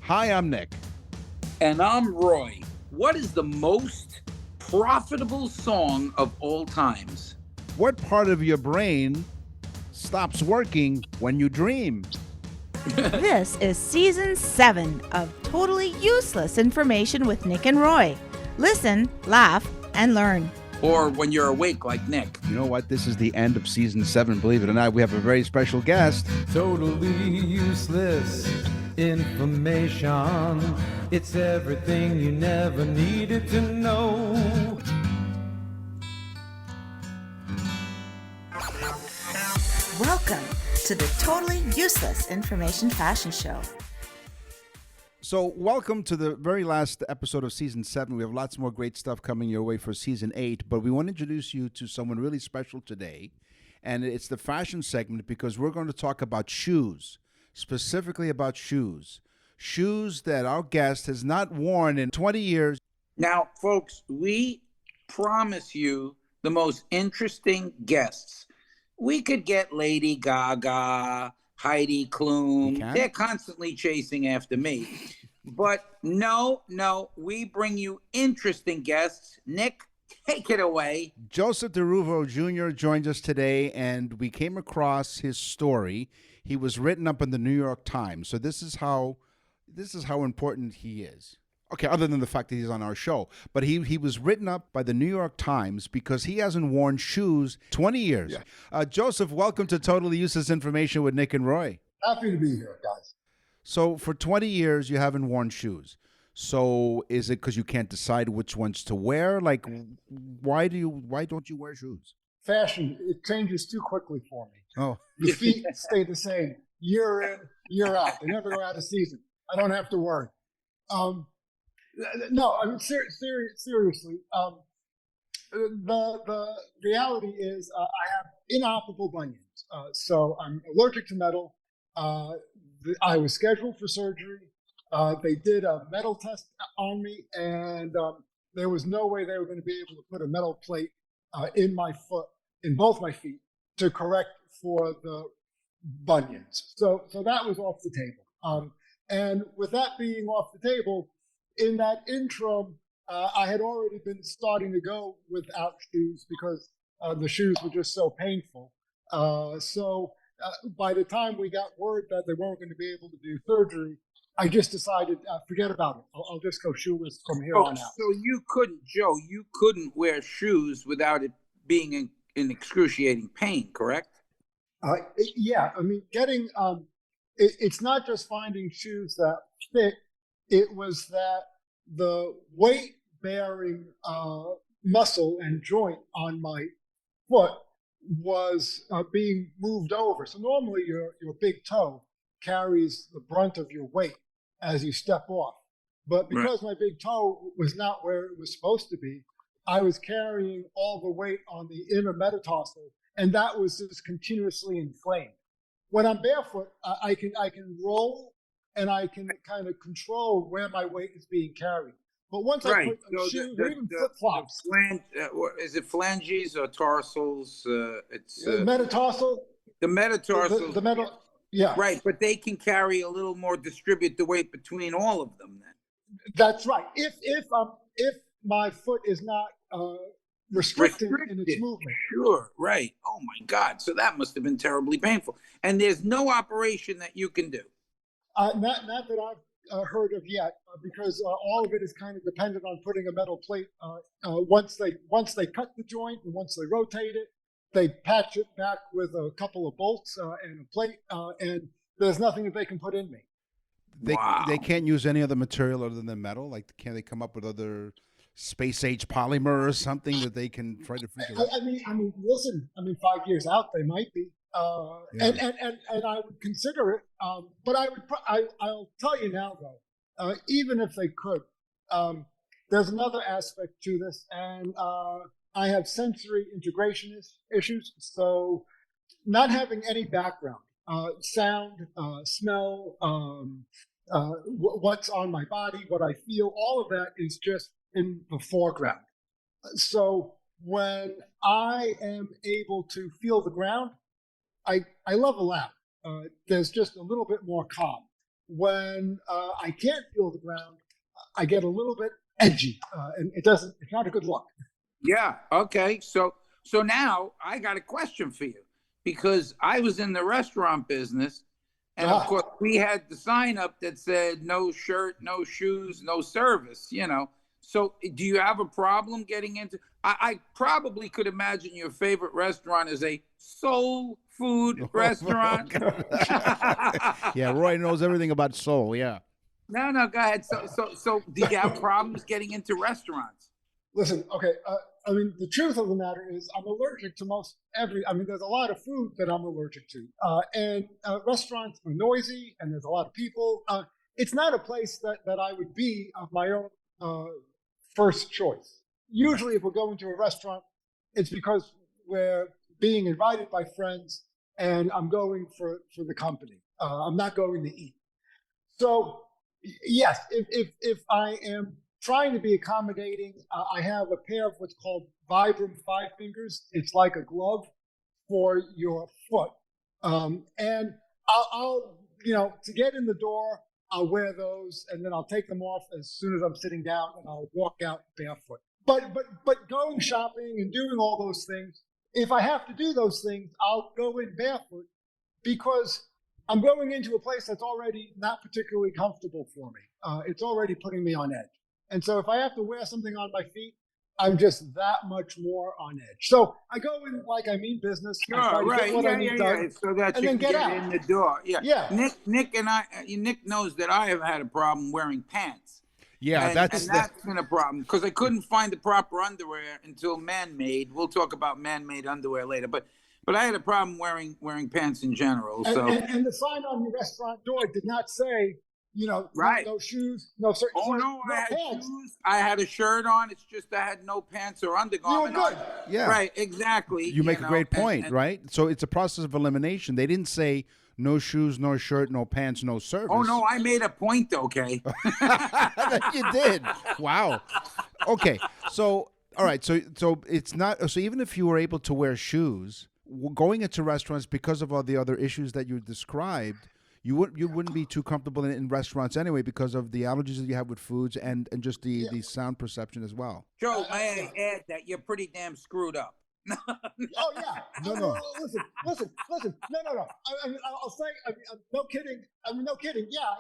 Hi, I'm Nick. And I'm Roy. What is the most profitable song of all times? What part of your brain stops working when you dream? This is season 7 of Totally Useless Information with Nick and Roy. Listen, laugh, and learn. Or when you're awake like Nick. You know what? This is the end of season 7. Believe it or not, we have a very special guest. Totally useless information. It's everything you never needed to know. Welcome to the Totally Useless Information Fashion Show. So, welcome to the very last episode of season 7. We have lots more great stuff coming your way for season 8, but we want to introduce you to someone really special today, and it's the fashion segment because we're going to talk about shoes, specifically about shoes. Shoes that our guest has not worn in 20 years. Now, folks, we promise you the most interesting guests. We could get Lady Gaga, Heidi Klum. They're constantly chasing after me. But no, we bring you interesting guests. Nick, take it away. Joseph Deruvo Jr. joined us today, and we came across his story. He was written up in the New York Times. So this is how important he is. Okay, other than the fact that he's on our show. But he was written up by the New York Times because he hasn't worn shoes 20 years. Yeah. Joseph, welcome to Totally Useless Information with Nick and Roy. Happy to be here, guys. So for 20 years, you haven't worn shoes. So is it because you can't decide which ones to wear? Like, why don't you wear shoes? Fashion, it changes too quickly for me. Oh. The feet stay the same year in, year out. They never go out of season. I don't have to worry. No, I mean, seriously, the reality is I have inoperable bunions. So I'm allergic to metal. I was scheduled for surgery. They did a metal test on me, and there was no way they were going to be able to put a metal plate in my foot, in both my feet, to correct for the bunions. So that was off the table. And with that being off the table, in that interim, I had already been starting to go without shoes because the shoes were just so painful. So by the time we got word that they weren't going to be able to do surgery, I just decided, forget about it. I'll just go shoeless from here on out. So you couldn't wear shoes without it being in excruciating pain, correct? Yeah, I mean, it's not just finding shoes that fit. It was that the weight-bearing muscle and joint on my foot was being moved over. So normally your big toe carries the brunt of your weight as you step off. But because my big toe was not where it was supposed to be, I was carrying all the weight on the inner metatarsal, and that was just continuously inflamed. When I'm barefoot, I can roll and I can kind of control where my weight is being carried. But once I put shoes or even flip-flops. Is it phalanges or tarsals? It's metatarsal. The metatarsals. The metal, yeah. Right, but they can carry a little more, distribute the weight between all of them then. That's right. If my foot is not restricted in its movement. Sure, right. Oh my God. So that must have been terribly painful. And there's no operation that you can do. Not that I've heard of yet, because all of it is kind of dependent on putting a metal plate. Once they cut the joint and once they rotate it, they patch it back with a couple of bolts and a plate, and there's nothing that they can put in me. They can't use any other material other than metal? Like, can they come up with other space-age polymer or something that they can try to figure out? I mean, listen, 5 years out, they might be. And I would consider it, but I'll tell you now though, even if they could, there's another aspect to this, and I have sensory integration issues. So not having any background, sound, smell, what's on my body, what I feel, all of that is just in the foreground. So when I am able to feel the ground, I level out. There's just a little bit more calm. when I can't feel the ground, I get a little bit edgy, and it's not a good look. Yeah. Okay. So now I got a question for you, because I was in the restaurant business, and of course we had the sign up that said no shirt, no shoes, no service. So do you have a problem getting into? I probably could imagine your favorite restaurant is a soul food restaurant. Yeah, Roy knows everything about soul. Yeah. No, go ahead. So do you have problems getting into restaurants? Listen, okay. The truth of the matter is I'm allergic to there's a lot of food that I'm allergic to. And restaurants are noisy and there's a lot of people. It's not a place that I would be of my own first choice. Usually if we're going to a restaurant, it's because we're being invited by friends and I'm going for the company. I'm not going to eat. So yes, if I am trying to be accommodating, I have a pair of what's called Vibram 5 fingers. It's like a glove for your foot. And I'll to get in the door, I'll wear those and then I'll take them off as soon as I'm sitting down and I'll walk out barefoot. But going shopping and doing all those things, if I have to do those things, I'll go in barefoot because I'm going into a place that's already not particularly comfortable for me. It's already putting me on edge. And so if I have to wear something on my feet, I'm just that much more on edge. So I go in like I mean business. Sure, right. Yeah. So that you can get in the door. Yeah. Nick knows that I have had a problem wearing pants. Yeah, and that's been a problem because I couldn't find the proper underwear until man-made. We'll talk about man-made underwear later, but I had a problem wearing pants in general. So and the sign on the restaurant door did not say, right. no shoes, no certain. Oh no, I had pants. Shoes. I had a shirt on. It's just I had no pants or undergarment. You were good. On. Yeah, right. Exactly. You make a great point, right? So it's a process of elimination. They didn't say no shoes, no shirt, no pants, no service. Oh no, I made a point, okay? You did. Wow. Okay. So all right. So it's not. So even if you were able to wear shoes, going into restaurants because of all the other issues that you described, you wouldn't be too comfortable in restaurants anyway because of the allergies that you have with foods and just the sound perception as well. Joe, may I add that you're pretty damn screwed up. Oh yeah. No. Listen. No. I'll say. No kidding. No kidding. Yeah.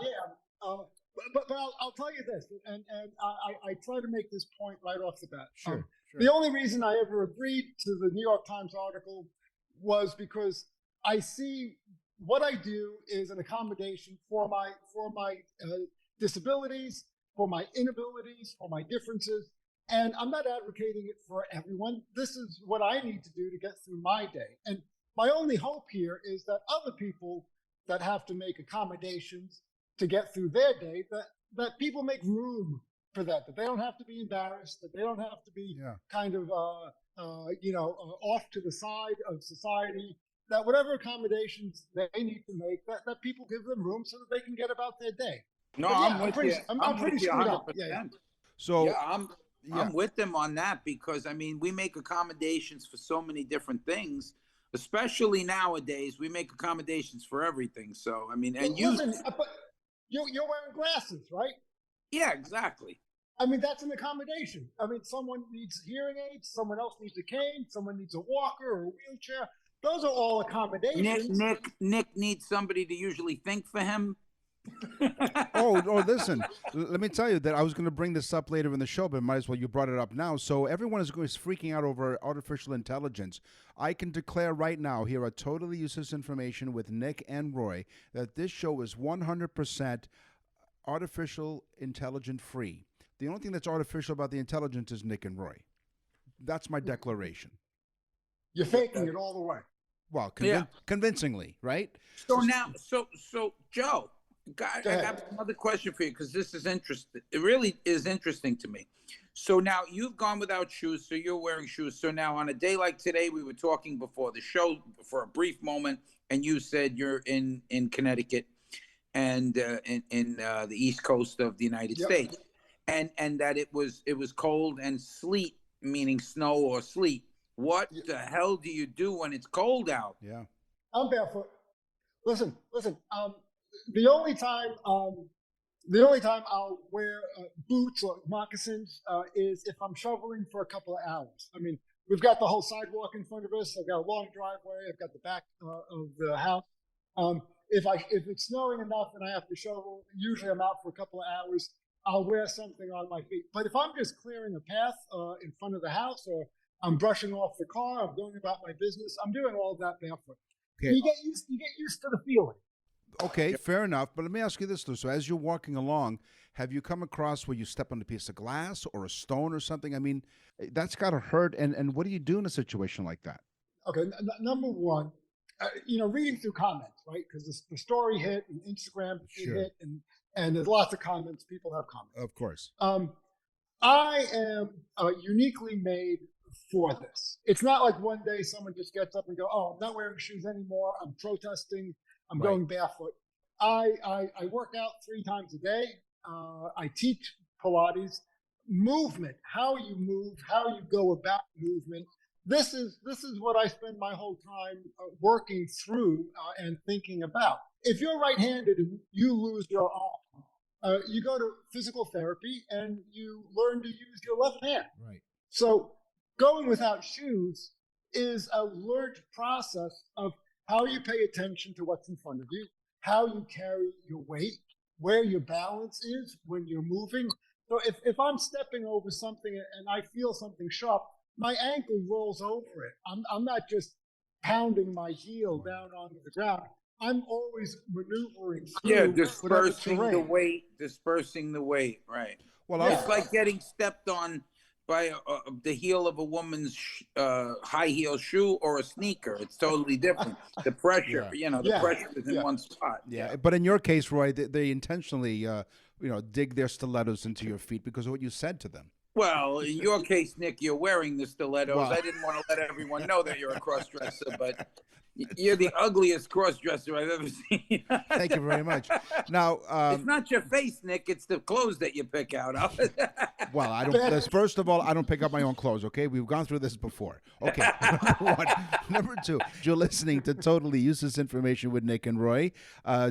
But I'll tell you this, and I try to make this point right off the bat. Sure. The only reason I ever agreed to the New York Times article was because I see what I do is an accommodation for my disabilities, for my inabilities, for my differences. And I'm not advocating it for everyone. This is what I need to do to get through my day. And my only hope here is that other people that have to make accommodations to get through their day, that people make room for that they don't have to be embarrassed, that they don't have to be kind of, off to the side of society, that whatever accommodations they need to make, that people give them room so that they can get about their day. No, I'm pretty screwed up. Yeah. So I'm with them on that because we make accommodations for so many different things, especially nowadays. We make accommodations for everything. So but you're wearing glasses, right? Yeah, exactly. That's an accommodation. Someone needs hearing aids, someone else needs a cane, someone needs a walker or a wheelchair. Those are all accommodations. Nick needs somebody to usually think for him. Oh, listen. Let me tell you that I was going to bring this up later in the show, but might as well you brought it up now. So everyone is freaking out over artificial intelligence. I can declare right now here at Totally Useless Information with Nick and Roy that this show is 100% artificial intelligence free. The only thing that's artificial about the intelligence is Nick and Roy. That's my declaration. You're faking it all the way. Well, convincingly, right? So now, so Joe, I have another question for you because this is interesting. It really is interesting to me. So now you've gone without shoes, so you're wearing shoes. So now on a day like today, we were talking before the show for a brief moment, and you said you're in Connecticut and in the East Coast of the United States, and that it was cold and sleet, meaning snow or sleet. What the hell do you do when it's cold out? Yeah. I'm barefoot. Listen. the only time I'll wear boots or moccasins is if I'm shoveling for a couple of hours. I mean, we've got the whole sidewalk in front of us. I've got a long driveway. I've got the back of the house. If it's snowing enough and I have to shovel, usually I'm out for a couple of hours. I'll wear something on my feet. But if I'm just clearing a path in front of the house, or I'm brushing off the car, I'm going about my business, I'm doing all of that barefoot. Okay. You get used to the feeling. Okay, fair enough. But let me ask you this, though. So as you're walking along, have you come across where you step on a piece of glass or a stone or something? I mean, that's got to hurt. And what do you do in a situation like that? Okay, number one, reading through comments, right? Because the story hit and Instagram hit, and there's lots of comments. People have comments. Of course. I am uniquely made for this. It's not like one day someone just gets up and go, "Oh, I'm not wearing shoes anymore. I'm protesting. I'm going barefoot." I work out 3 times a day. I teach Pilates. Movement, how you move, how you go about movement. This is what I spend my whole time working through and thinking about. If you're right-handed and you lose your arm, you go to physical therapy and you learn to use your left hand. Right. So going without shoes is a learned process of how you pay attention to what's in front of you, how you carry your weight, where your balance is when you're moving. So if I'm stepping over something and I feel something sharp, my ankle rolls over it. I'm not just pounding my heel down onto the ground. I'm always maneuvering through. Yeah, dispersing the weight, right. Well, it's like getting stepped on by the heel of a woman's high heel shoe or a sneaker. It's totally different. The pressure, the pressure is in one spot. Yeah, but in your case, Roy, they intentionally, dig their stilettos into your feet because of what you said to them. Well, in your case, Nick, you're wearing the stilettos. Well, I didn't want to let everyone know that you're a cross-dresser, but you're the ugliest cross-dresser I've ever seen. Thank you very much. Now, it's not your face, Nick. It's the clothes that you pick out. Well, I don't. First of all, I don't pick up my own clothes. Okay, we've gone through this before. Okay, number one. Number two, you're listening to Totally Useless Information with Nick and Roy.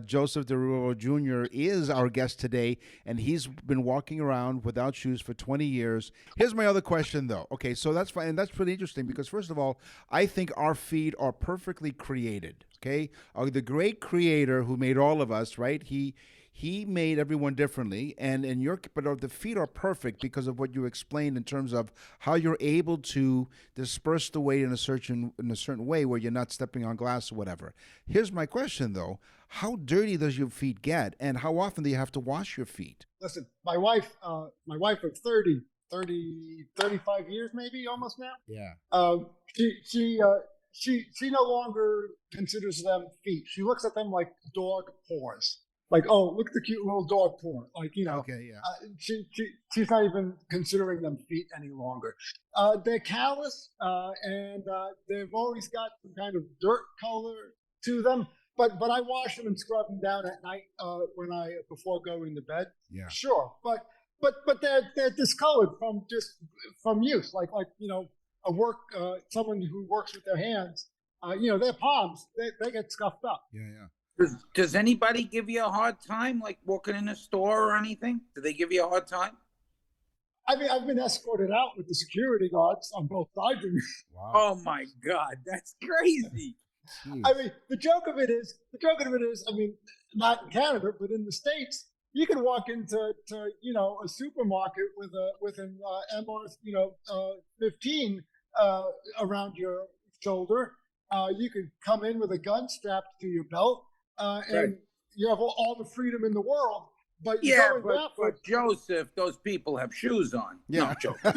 Joseph Deruvo Jr. is our guest today, and he's been walking around without shoes for 20 years. Here's my other question, though. Okay, so that's fine, and that's pretty interesting because, first of all, I think our feet are perfectly created. Okay, the great creator who made all of us, right? He made everyone differently, but the feet are perfect because of what you explained in terms of how you're able to disperse the weight in a certain way where you're not stepping on glass or whatever. Here's my question though: how dirty does your feet get, and how often do you have to wash your feet? Listen, my wife of 35 years, maybe almost now. Yeah. She no longer considers them feet. She looks at them like dog paws. Like, oh, look at the cute little dog paw. Like, Okay, yeah. She's not even considering them feet any longer. They're callous, and they've always got some kind of dirt color to them. But I wash them and scrub them down at night before going to bed. Yeah. Sure, but they're discolored from use. Like someone who works with their hands. Their palms they get scuffed up. Yeah. Does anybody give you a hard time, like walking in a store or anything? Do they give you a hard time? I mean, I've been escorted out with the security guards on both sides of me. Wow. Oh my God, that's crazy. I mean, the joke of it is, I mean, not in Canada, but in the States, you can walk into a supermarket with an MR-15 around your shoulder. You could come in with a gun strapped to your belt. And you have all the freedom in the world, but but Joseph, those people have shoes on. Yeah, no, Joe. But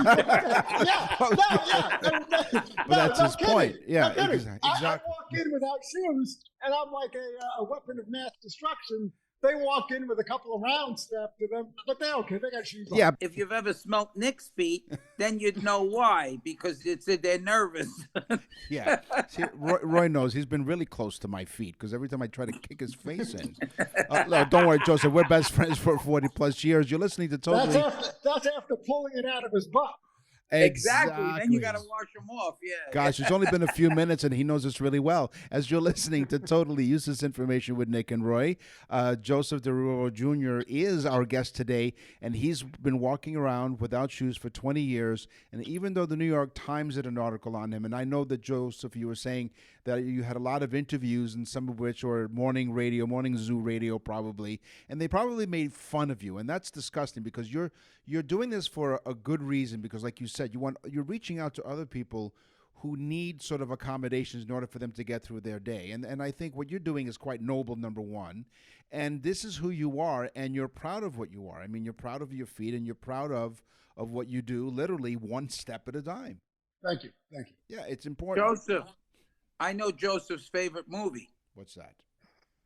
that's his point. Yeah, exactly. I walk in without shoes, and I'm like a weapon of mass destruction. They walk in with a couple of rounds strapped to them, but they're okay. They got shoes on. Yeah. If you've ever smelt Nick's feet, then you'd know why, because they're nervous. Yeah. See, Roy knows he's been really close to my feet because every time I try to kick his face in. No, don't worry, Joseph. We're best friends for 40 plus years. You're listening to Totally. That's after pulling it out of his butt. Exactly. Then you got to wash them off. Yeah. Gosh, it's only been a few minutes, and he knows this really well. As you're listening to Totally Useless Information with Nick and Roy, Joseph Deruvo Jr. is our guest today, and he's been walking around without shoes for 20 years. And even though the New York Times did an article on him, and I know that, Joseph, you were saying that you had a lot of interviews, and some of which were morning zoo radio probably, and they probably made fun of you, and that's disgusting because you're doing this for a good reason, because like you said, you're reaching out to other people who need sort of accommodations in order for them to get through their day. And I think what you're doing is quite noble, number one. And this is who you are, and you're proud of what you are. I mean, you're proud of your feet, and you're proud of what you do, literally one step at a time. Thank you. Thank you. Yeah, it's important. Joseph, I know Joseph's favorite movie. What's that?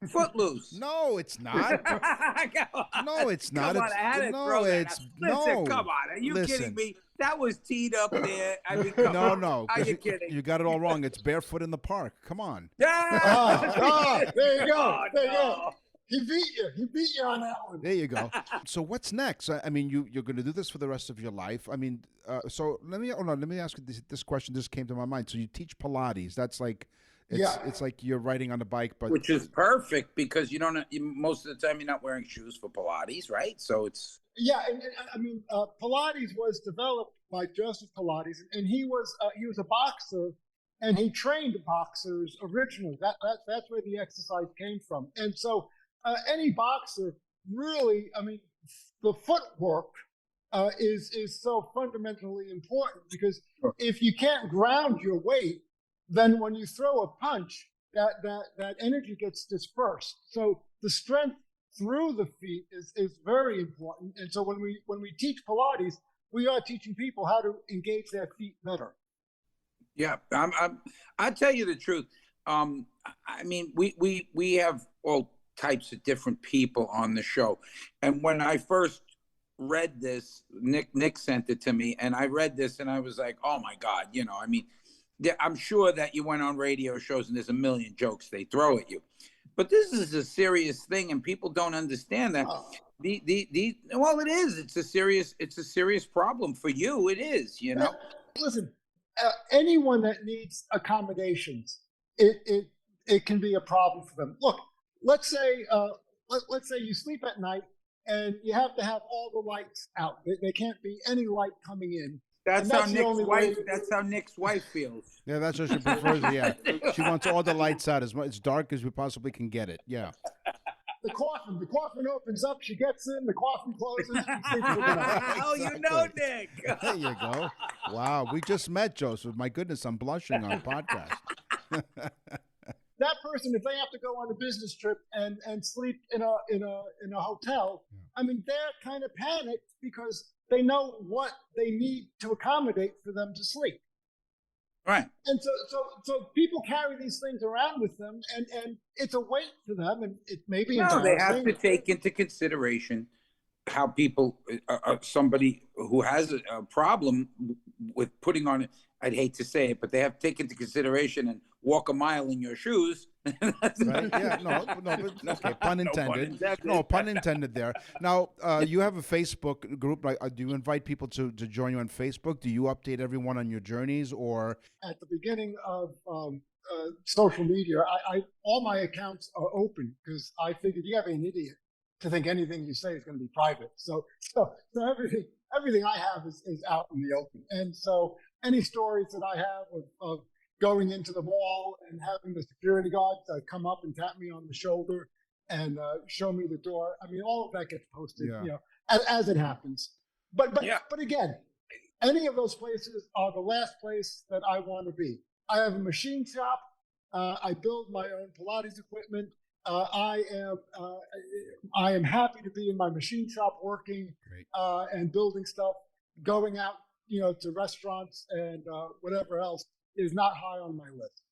Footloose. No, it's not. No, it's not. Come on, I had to throw that out. Listen, come on. Are you kidding me? That was teed up there. I mean, come on. No. Are you kidding? You got it all wrong. It's Barefoot in the Park. Come on. There you go. There you go. He beat you. He beat you on that one. There you go. So what's next? I mean, you're going to do this for the rest of your life. I mean, so let me ask you this question. This came to my mind. So you teach Pilates. That's like, it's like you're riding on a bike, but which is perfect because most of the time you're not wearing shoes for Pilates, right? So it's and I mean, Pilates was developed by Joseph Pilates, and he was a boxer, and he trained boxers originally. That's where the exercise came from, and so. Any boxer really, I mean, the footwork is so fundamentally important because if you can't ground your weight, then when you throw a punch, that energy gets dispersed. So the strength through the feet is very important. And so when we teach Pilates, we are teaching people how to engage their feet better. Yeah, I'll tell you the truth. I mean, we have all types of different people on the show. And when I first read this, Nick sent it to me, and I read this and I was like, oh my God, I mean, I'm sure that you went on radio shows and there's a million jokes they throw at you. But this is a serious thing, and people don't understand that. Well, it is. It's a serious problem for you. It is, Listen, anyone that needs accommodations, it can be a problem for them. Look, let's say you sleep at night and you have to have all the lights out. There can't be any light coming in. That's how Nick's wife feels. Yeah, that's what she prefers. Yeah, she wants all the lights out as dark as we possibly can get it. Yeah. The coffin opens up. She gets in. The coffin closes. Oh, Exactly. Nick. There you go. Wow, we just met, Joseph. My goodness, I'm blushing on a podcast. That person, if they have to go on a business trip and sleep in a hotel, I mean, they're kind of panicked because they know what they need to accommodate for them to sleep. Right. And so people carry these things around with them, and it's a weight for them, and it may be embarrassing. They have to take into consideration how people, somebody who has a problem with putting on it, I'd hate to say it, but they have to take into consideration and walk a mile in your shoes. Right? Yeah, but okay, pun intended. No, pun intended there. Now, you have a Facebook group. Do you invite people to join you on Facebook? Do you update everyone on your journeys, or? At the beginning of social media, all my accounts are open because I figured you have an idiot to think anything you say is going to be private. So everything I have is out in the open, and so. Any stories that I have of going into the mall and having the security guards come up and tap me on the shoulder and show me the door. I mean, all of that gets posted, as it happens. But again, any of those places are the last place that I want to be. I have a machine shop. I build my own Pilates equipment. I am happy to be in my machine shop working and building stuff, going out to restaurants and whatever else is not high on my list.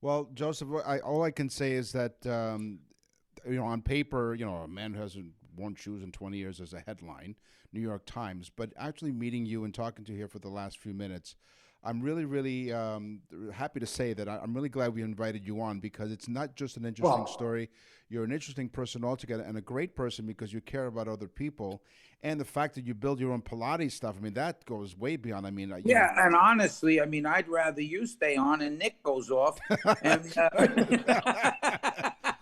Well, Joseph, all I can say is that, on paper, a man who hasn't worn shoes in 20 years as a headline, New York Times, but actually meeting you and talking to you here for the last few minutes, I'm really, really happy to say that I'm really glad we invited you on, because it's not just an interesting story. You're an interesting person altogether, and a great person because you care about other people. And the fact that you build your own Pilates stuff, I mean, that goes way beyond. I mean, you know. And honestly, I mean, I'd rather you stay on and Nick goes off. And,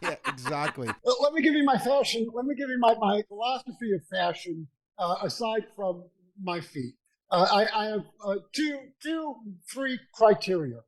Yeah, exactly. Let me give you my fashion. Let me give you my philosophy of fashion. Aside from my feet, I have three criteria.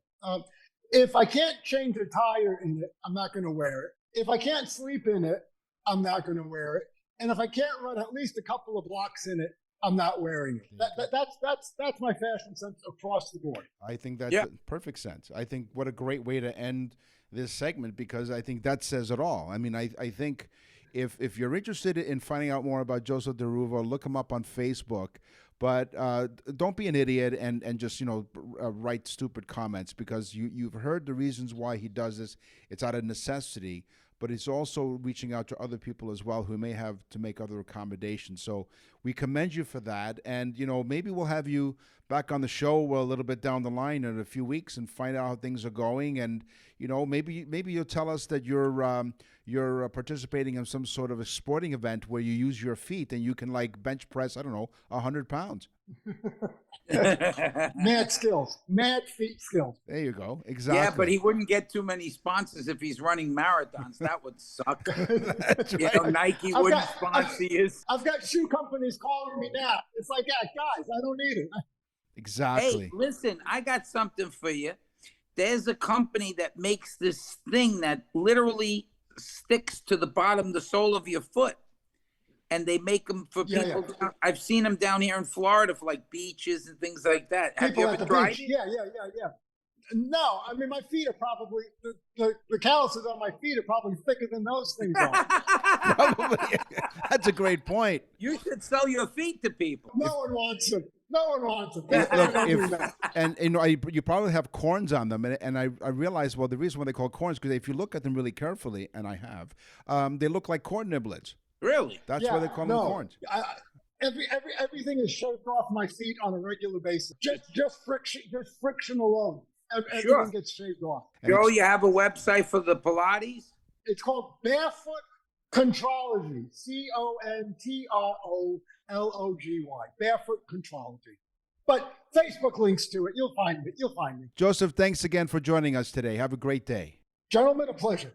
If I can't change a tire in it, I'm not going to wear it. If I can't sleep in it, I'm not going to wear it. And if I can't run at least a couple of blocks in it, I'm not wearing it. That's my fashion sense across the board. I think that's perfect sense. I think what a great way to end this segment, because I think that says it all. I mean, I think if you're interested in finding out more about Joseph Deruvo, look him up on Facebook. But don't be an idiot and just, you know, write stupid comments, because you've heard the reasons why he does this. It's out of necessity, but it's also reaching out to other people as well who may have to make other accommodations. So we commend you for that. And, you know, maybe we'll have you back on the show a little bit down the line in a few weeks and find out how things are going. And, you know, maybe you'll tell us that you're participating in some sort of a sporting event where you use your feet and you can, like, bench press, I don't know, 100 pounds. Mad skills, mad feet skills. There you go. Exactly. Yeah, but he wouldn't get too many sponsors if he's running marathons. That would suck. That's You right. know, Nike wouldn't sponsor you. I've got shoe companies calling me now. It's like, yeah, guys, I don't need it. Exactly. Hey, listen, I got something for you. There's a company that makes this thing that literally sticks to the bottom, the sole of your foot. And they make them for people. Yeah. I've seen them down here in Florida for like beaches and things like that. Have you ever tried? Yeah. No, I mean, my feet are probably, the calluses on my feet are probably thicker than those things are. Probably. That's a great point. You should sell your feet to people. No one wants them. No one wants them. Look, and you know, you probably have corns on them, and I realized, well, the reason why they call corns, because if you look at them really carefully, and I have, they look like corn niblets. Really? That's why they call them corns. Everything is shaved off my feet on a regular basis. Just friction alone. Everything gets shaved off. Joe, you have a website for the Pilates? It's called Barefoot Contrology. CONTROLOGY. Barefoot Contrology. But Facebook links to it. You'll find it. You'll find me. Joseph, thanks again for joining us today. Have a great day. Gentlemen, a pleasure.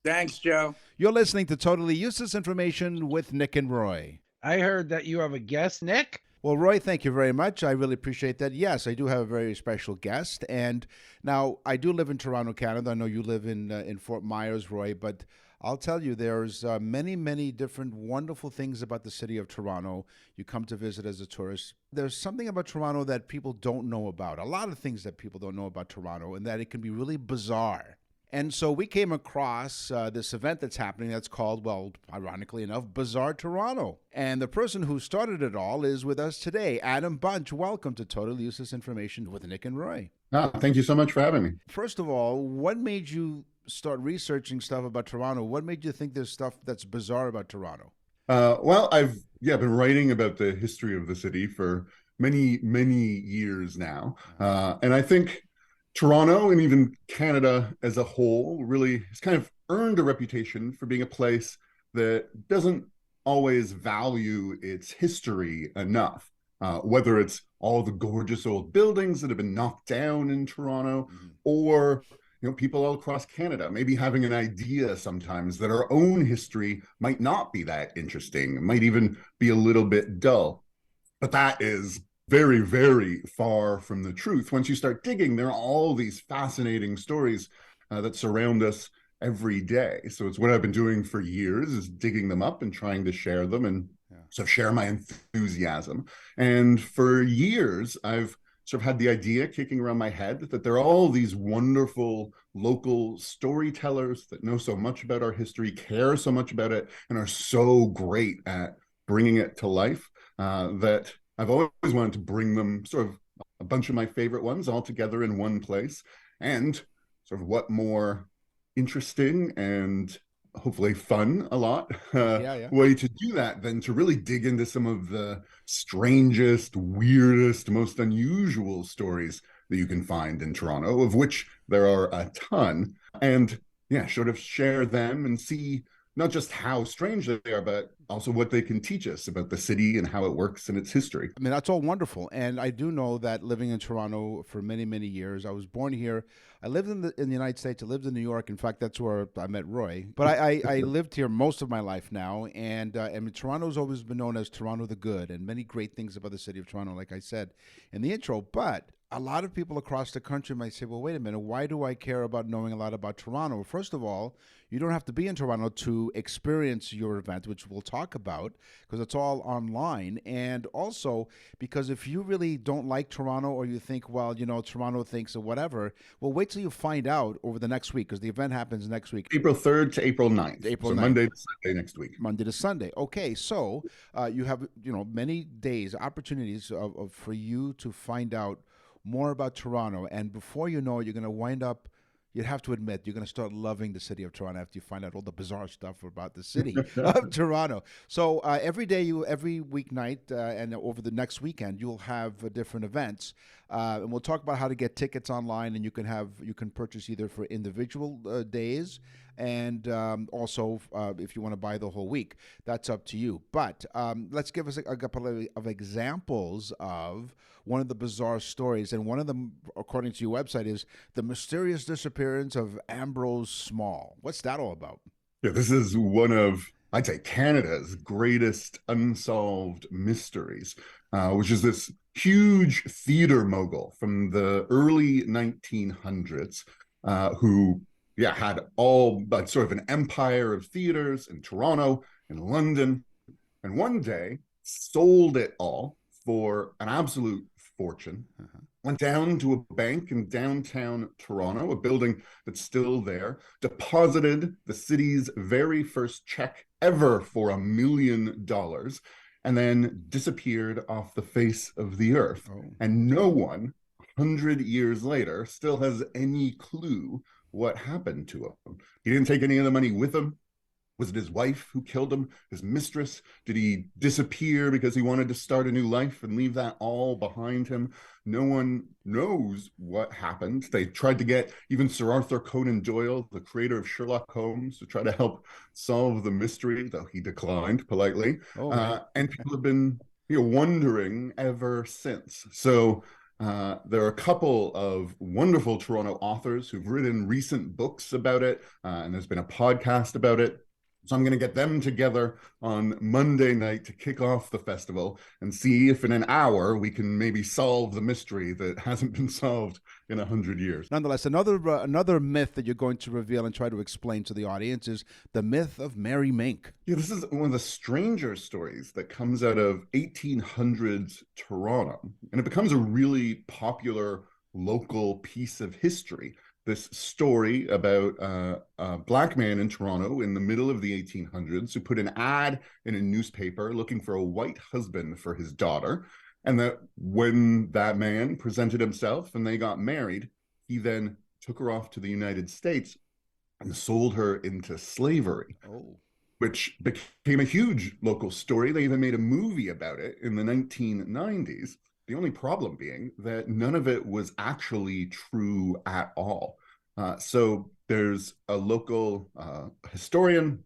Thanks, Joe. You're listening to Totally Useless Information with Nick and Roy. I heard that you have a guest, Nick. Well, Roy, thank you very much. I really appreciate that. Yes, I do have a very special guest. And now I do live in Toronto, Canada. I know you live in Fort Myers, Roy, but I'll tell you, there's many, many different wonderful things about the city of Toronto. You come to visit as a tourist. There's something about Toronto that people don't know about. A lot of things that people don't know about Toronto, and that it can be really bizarre. And so we came across this event that's happening that's called, well, ironically enough, Bizarre Toronto. And the person who started it all is with us today. Adam Bunch, welcome to Totally Useless Information with Nick and Roy. Thank you so much for having me. First of all, what made you start researching stuff about Toronto? What made you think there's stuff that's bizarre about Toronto? Well, I've been writing about the history of the city for many, many years now. And I think Toronto and even Canada as a whole really has kind of earned a reputation for being a place that doesn't always value its history enough, whether it's all the gorgeous old buildings that have been knocked down in Toronto, or people all across Canada maybe having an idea sometimes that our own history might not be that interesting, might even be a little bit dull. But that is very, very far from the truth. Once you start digging, there are all these fascinating stories that surround us every day. So it's what I've been doing for years, is digging them up and trying to share them and sort of share my enthusiasm. And for years, I've sort of had the idea kicking around my head that there are all these wonderful local storytellers that know so much about our history, care so much about it, and are so great at bringing it to life that I've always wanted to bring them, sort of a bunch of my favorite ones, all together in one place. And sort of what more interesting and hopefully fun a lot way to do that than to really dig into some of the strangest, weirdest, most unusual stories that you can find in Toronto, of which there are a ton, and yeah, sort of share them and see not just how strange they are, but also what they can teach us about the city and how it works and its history. I mean, that's all wonderful. And I do know that living in Toronto for many, many years, I was born here. I lived in the United States. I lived in New York. In fact, that's where I met Roy. But I lived here most of my life now. And I mean, Toronto's always been known as Toronto the Good, and many great things about the city of Toronto, like I said in the intro. But a lot of people across the country might say, well, wait a minute, why do I care about knowing a lot about Toronto? First of all, you don't have to be in Toronto to experience your event, which we'll talk about, because it's all online. And also, because if you really don't like Toronto, or you think, well, you know, Toronto thinks or whatever, well, wait till you find out over the next week, because the event happens next week. April 3rd to April 9th. April so 9th. Monday to Sunday next week. Monday to Sunday. Okay, so you have, you know, many days, opportunities for you to find out more about Toronto. And before you know it, you're going to wind up, you'd have to admit, you're going to start loving the city of Toronto after you find out all the bizarre stuff about the city of Toronto. So every weeknight and over the next weekend, you'll have different events. And we'll talk about how to get tickets online, and you can purchase either for individual days and also if you want to buy the whole week. That's up to you. But let's give us a couple of examples of one of the bizarre stories. And one of them, according to your website, is the mysterious disappearance of Ambrose Small. What's that all about? Yeah, this is one of, I'd say, Canada's greatest unsolved mysteries, which is this huge theater mogul from the early 1900s who had all but sort of an empire of theaters in Toronto and London, and one day sold it all for an absolute fortune. Went down to a bank in downtown Toronto, a building that's still there, deposited the city's very first check ever for $1 million, and then disappeared off the face of the earth. Oh. And no one, 100 years later, still has any clue what happened to him. He didn't take any of the money with him. Was it his wife who killed him? His mistress? Did he disappear because he wanted to start a new life and leave that all behind him? No one knows what happened. They tried to get even Sir Arthur Conan Doyle, the creator of Sherlock Holmes, to try to help solve the mystery, though he declined politely. And people have been wondering ever since. So there are a couple of wonderful Toronto authors who've written recent books about it, and there's been a podcast about it. So I'm going to get them together on Monday night to kick off the festival and see if in an hour we can maybe solve the mystery that hasn't been solved in 100 years. Nonetheless, another myth that you're going to reveal and try to explain to the audience is the myth of Mary Mink. Yeah, this is one of the stranger stories that comes out of 1800s Toronto, and it becomes a really popular local piece of history. This story about a black man in Toronto in the middle of the 1800s who put an ad in a newspaper looking for a white husband for his daughter. And that when that man presented himself and they got married, he then took her off to the United States and sold her into slavery, which became a huge local story. They even made a movie about it in the 1990s. The only problem being that none of it was actually true at all. So there's a local historian,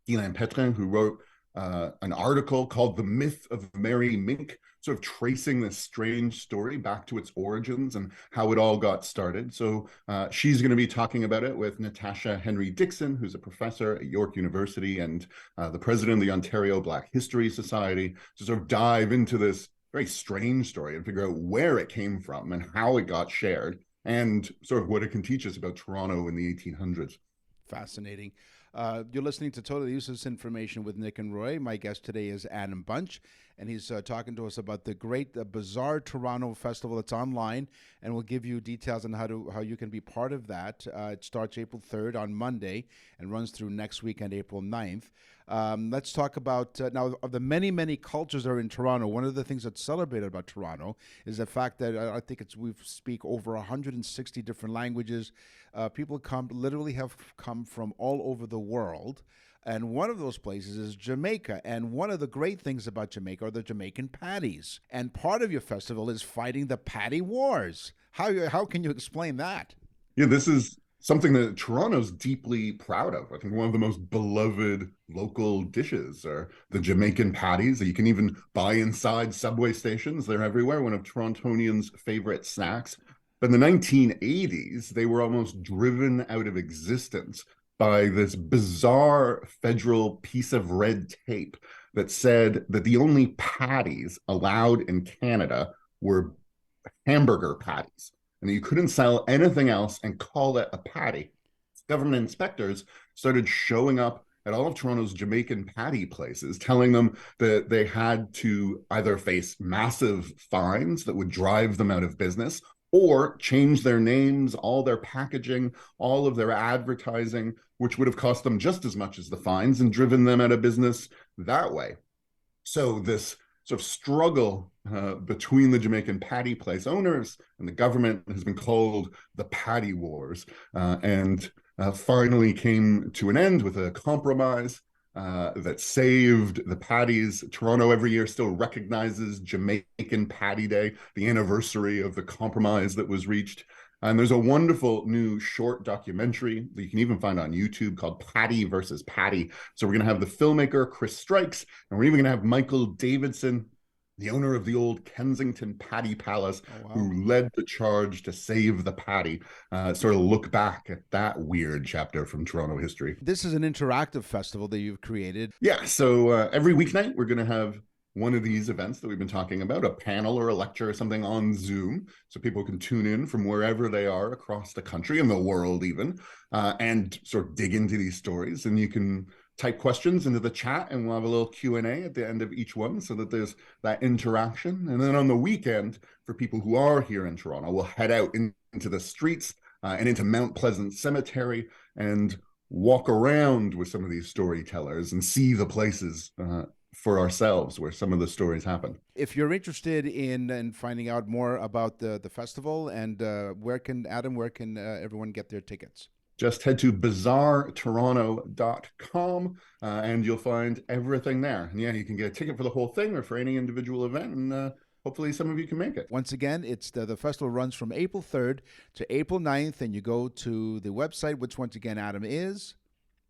Guylaine Petrin, who wrote an article called The Myth of Mary Mink, sort of tracing this strange story back to its origins and how it all got started. So she's going to be talking about it with Natasha Henry Dixon, who's a professor at York University and the president of the Ontario Black History Society, to sort of dive into this very strange story and figure out where it came from and how it got shared and sort of what it can teach us about Toronto in the 1800s. Fascinating. You're listening to Totally Useless Information with Nick and Roy. My guest today is Adam Bunch, and he's talking to us about the great, bizarre Toronto festival. It's online, and we'll give you details on how you can be part of that. It starts April 3rd on Monday and runs through next weekend, April 9th. Let's talk about, now, of the many, many cultures that are in Toronto. One of the things that's celebrated about Toronto is the fact that I think we speak over 160 different languages. People literally have come from all over the world And one of those places is Jamaica. And one of the great things about Jamaica are the Jamaican patties. And part of your festival is fighting the patty wars. How can you explain that? Yeah, this is something that Toronto's deeply proud of. I think one of the most beloved local dishes are the Jamaican patties that you can even buy inside subway stations. They're everywhere, one of Torontonians' favorite snacks. But in the 1980s, they were almost driven out of existence by this bizarre federal piece of red tape that said that the only patties allowed in Canada were hamburger patties, and you couldn't sell anything else and call it a patty. Government inspectors started showing up at all of Toronto's Jamaican patty places, telling them that they had to either face massive fines that would drive them out of business or change their names, all their packaging, all of their advertising, which would have cost them just as much as the fines and driven them out of business that way. So this sort of struggle between the Jamaican patty place owners and the government has been called the Patty Wars, and finally came to an end with a compromise that saved the patties. Toronto every year still recognizes Jamaican Patty Day, the anniversary of the compromise that was reached. And there's a wonderful new short documentary that you can even find on YouTube called Patty versus Patty. So we're going to have the filmmaker Chris Strikes, and we're even going to have Michael Davidson, the owner of the old Kensington Patty Palace, who led the charge to save the patty, sort of look back at that weird chapter from Toronto history. This is an interactive festival that you've created. Yeah, so every weeknight we're going to have one of these events that we've been talking about, a panel or a lecture or something on Zoom, so people can tune in from wherever they are across the country and the world even, and sort of dig into these stories. And you can type questions into the chat and we'll have a little Q&A at the end of each one so that there's that interaction. And then on the weekend, for people who are here in Toronto, we'll head out into the streets and into Mount Pleasant Cemetery and walk around with some of these storytellers and see the places for ourselves where some of the stories happen. If you're interested in finding out more about the festival, and where can everyone get their tickets? Just head to bizarretoronto.com and you'll find everything there. And yeah, you can get a ticket for the whole thing or for any individual event, and hopefully some of you can make it. Once again, it's the festival runs from April 3rd to April 9th, and you go to the website, which once again, Adam, is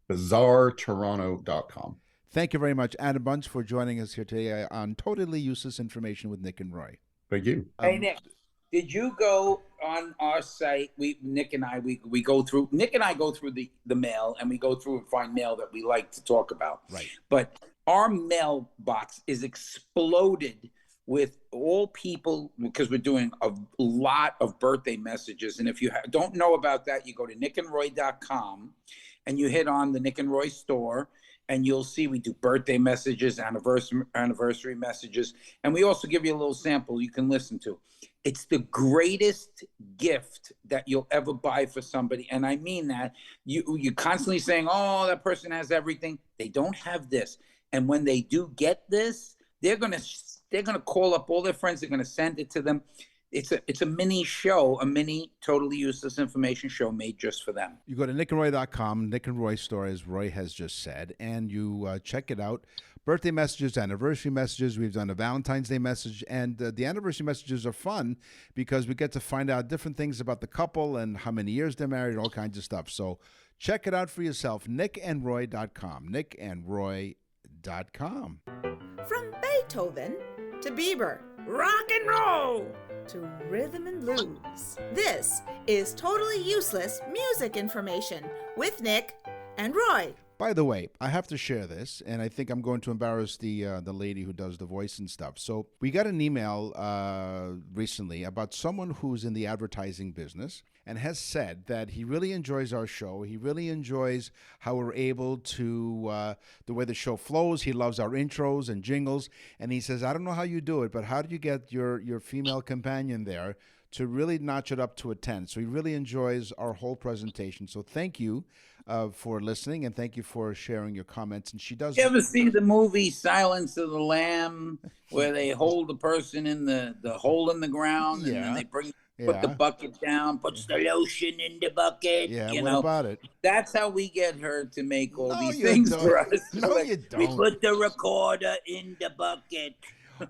bizarretoronto.com. Thank you very much, Adam Bunch, for joining us here today on Totally Useless Information with Nick and Roy. Thank you. Hey, Nick, did you go on our site? Nick and I go through the mail, and we go through and find mail that we like to talk about. Right. But our mailbox is exploded with all people, because we're doing a lot of birthday messages. And if you don't know about that, you go to nickandroy.com and you hit on the Nick and Roy store, and you'll see we do birthday messages, anniversary messages, and we also give you a little sample you can listen to. It's the greatest gift that you'll ever buy for somebody, and I mean that. You're constantly saying, oh, that person has everything. They don't have this. And when they do get this, they're gonna call up all their friends. They're gonna send it to them. It's a mini show, a mini totally useless information show made just for them. You go to nickandroy.com, Nick and Roy store, as Roy has just said, and you check it out. Birthday messages, anniversary messages. We've done a Valentine's Day message, and the anniversary messages are fun because we get to find out different things about the couple and how many years they're married, all kinds of stuff. So check it out for yourself, nickandroy.com, nickandroy.com. From Beethoven to Bieber, rock and roll to rhythm and blues. This is Totally Useless Music Information with Nick and Roy. By the way, I have to share this, and I think I'm going to embarrass the lady who does the voice and stuff. So we got an email recently about someone who's in the advertising business and has said that he really enjoys our show. He really enjoys how we're able to, the way the show flows. He loves our intros and jingles. And he says, I don't know how you do it, but how do you get your female companion there to really notch it up to a 10? So he really enjoys our whole presentation. So thank you for listening, and thank you for sharing your comments. And she does. You ever see the movie Silence of the Lamb, where they hold the person in the hole in the ground, and then they bring put the Yeah. bucket down, puts the lotion in the bucket. Yeah, You what know, about it? that's how we get her to make all No, these you things don't. for us. No, Like, you we don't. put the recorder in the bucket.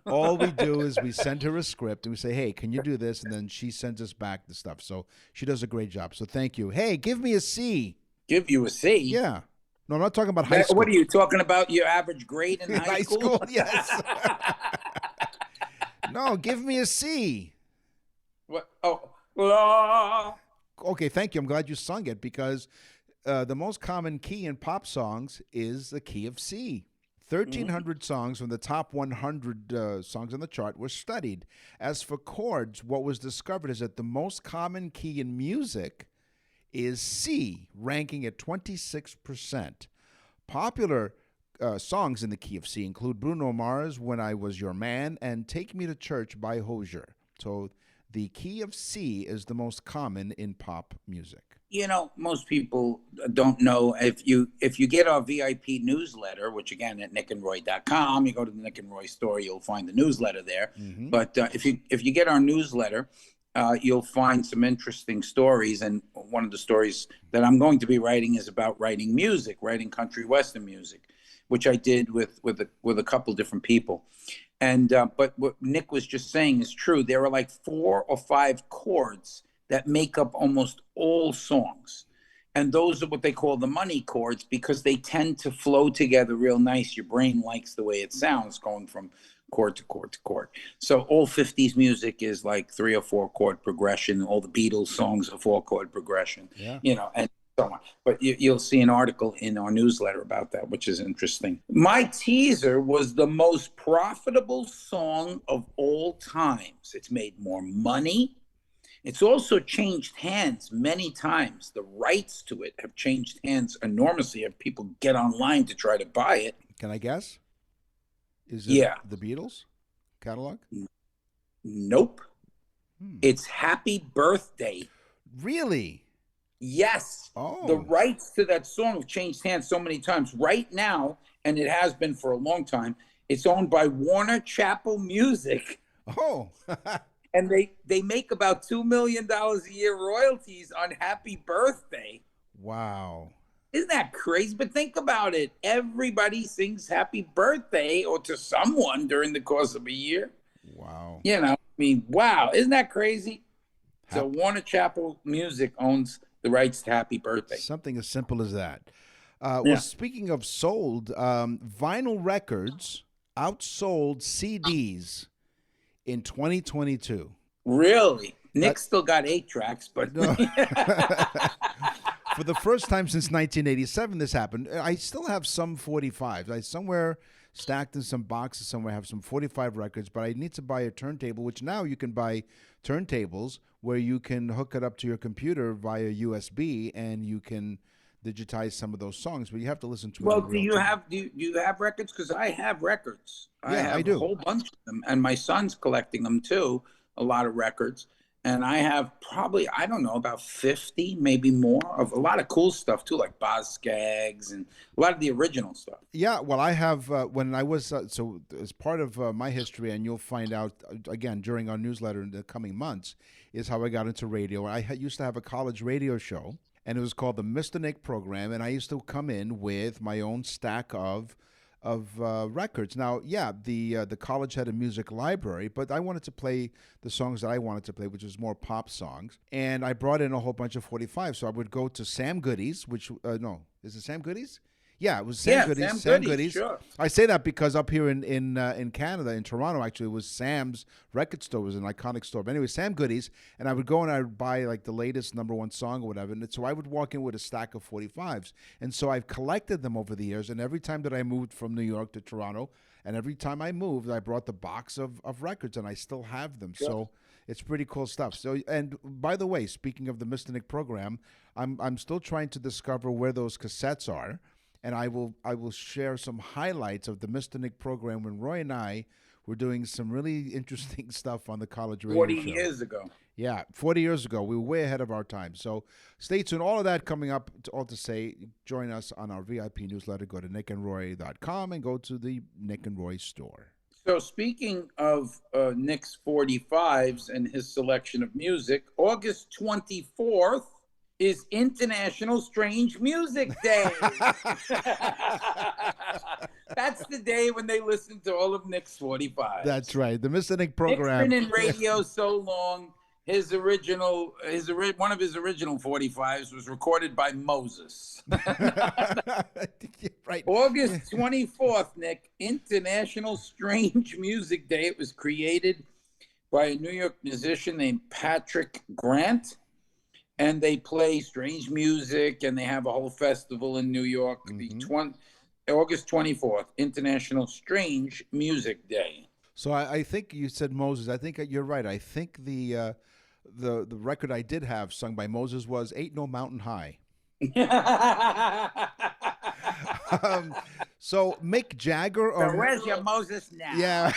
All we do is we send her a script and we say, hey, can you do this? And then she sends us back the stuff. So she does a great job. So thank you. Hey, give me a C. Give you a C. Yeah. No, I'm not talking about high school. What are you talking about? Your average grade in high school? Yes. No, give me a C. What? Oh. Okay, thank you. I'm glad you sung it because the most common key in pop songs is the key of C. 1,300 songs from the top 100 songs on the chart were studied. As for chords, what was discovered is that the most common key in music is C, ranking at 26%. Popular songs in the key of C include Bruno Mars' When I Was Your Man and Take Me to Church by Hozier. So the key of C is the most common in pop music. You know, most people don't know if you get our VIP newsletter, which again at nickandroy.com, you go to the Nick and Roy store, you'll find the newsletter there. Mm-hmm. But if you get our newsletter, you'll find some interesting stories. And one of the stories that I'm going to be writing is about writing music, writing country western music, which I did with a couple different people. And but what Nick was just saying is true. There are like 4 or 5 chords that make up almost all songs. And those are what they call the money chords because they tend to flow together real nice. Your brain likes the way it sounds going from chord to chord to chord. So all 50s music is like 3 or 4 chord progression. All the Beatles songs are 4 chord progression, you know, and so on. But you'll see an article in our newsletter about that, which is interesting. My teaser was the most profitable song of all times. It's made more money. It's also changed hands many times. The rights to it have changed hands enormously. If people get online to try to buy it. Can I guess? Is it the Beatles catalog? Nope. It's Happy Birthday. Really? Yes. Oh. The rights to that song have changed hands so many times. Right now, and it has been for a long time, it's owned by Warner Chappell Music. Oh. And they make about $2 million a year royalties on Happy Birthday. Wow. Isn't that crazy? But think about it. Everybody sings Happy Birthday or to someone during the course of a year. Wow. You know, I mean, wow. Isn't that crazy? So Warner Chappell Music owns the rights to Happy Birthday. Something as simple as that. Well, speaking of sold, vinyl records outsold CDs in 2022. Really? Nick still got 8 tracks, but no. For the first time since 1987, this happened. I still have some 45s. I somewhere stacked in some boxes somewhere have some 45 records, but I need to buy a turntable, which now you can buy turntables where you can hook it up to your computer via USB and you can digitize some of those songs, but you have to listen to it. Well, do you have records? Because I have records. I do. A whole bunch of them, and my son's collecting them too. A lot of records, and I have probably about 50, maybe more of a lot of cool stuff too, like Boz Scaggs and a lot of the original stuff. Yeah, well, I have when I was so as part of my history, and you'll find out again during our newsletter in the coming months, is how I got into radio. I used to have a college radio show. And it was called the Mr. Nick program, and I used to come in with my own stack of records. Now, the college had a music library, but I wanted to play the songs that I wanted to play, which was more pop songs. And I brought in a whole bunch of 45. So I would go to Sam Goody's, which is it Sam Goody's? Yeah, it was Sam Goody's. Sam Goody's. Sure. I say that because up here in Canada, in Toronto, actually, it was Sam's record store. It was an iconic store. But anyway, Sam Goody's, and I would go and I would buy like the latest #1 song or whatever. And so I would walk in with a stack of 45s. And so I've collected them over the years. And every time that I moved from New York to Toronto, and every time I moved, I brought the box of records, and I still have them. Sure. So it's pretty cool stuff. So, and by the way, speaking of the Mr. Nick program, I'm still trying to discover where those cassettes are. And I will share some highlights of the Mr. Nick program when Roy and I were doing some really interesting stuff on the college radio 40 show. years ago. Yeah, 40 years ago. We were way ahead of our time. So stay tuned. All of that coming up. All to say, join us on our VIP newsletter. Go to nickandroy.com and go to the Nick and Roy store. So speaking of Nick's 45s and his selection of music, August 24th is International Strange Music Day. That's the day when they listen to all of Nick's 45s. That's right. The Mr. Nick program. Nick's been in radio so long. One of his original 45s was recorded by Moses. Right. August 24th, Nick, International Strange Music Day. It was created by a New York musician named Patrick Grant. And they play strange music, and they have a whole festival in New York. August 24th, International Strange Music Day. So I think you said Moses. I think you're right. I think the record I did have sung by Moses was "Ain't No Mountain High." So Mick Jagger or So where's your Moses now? Yeah.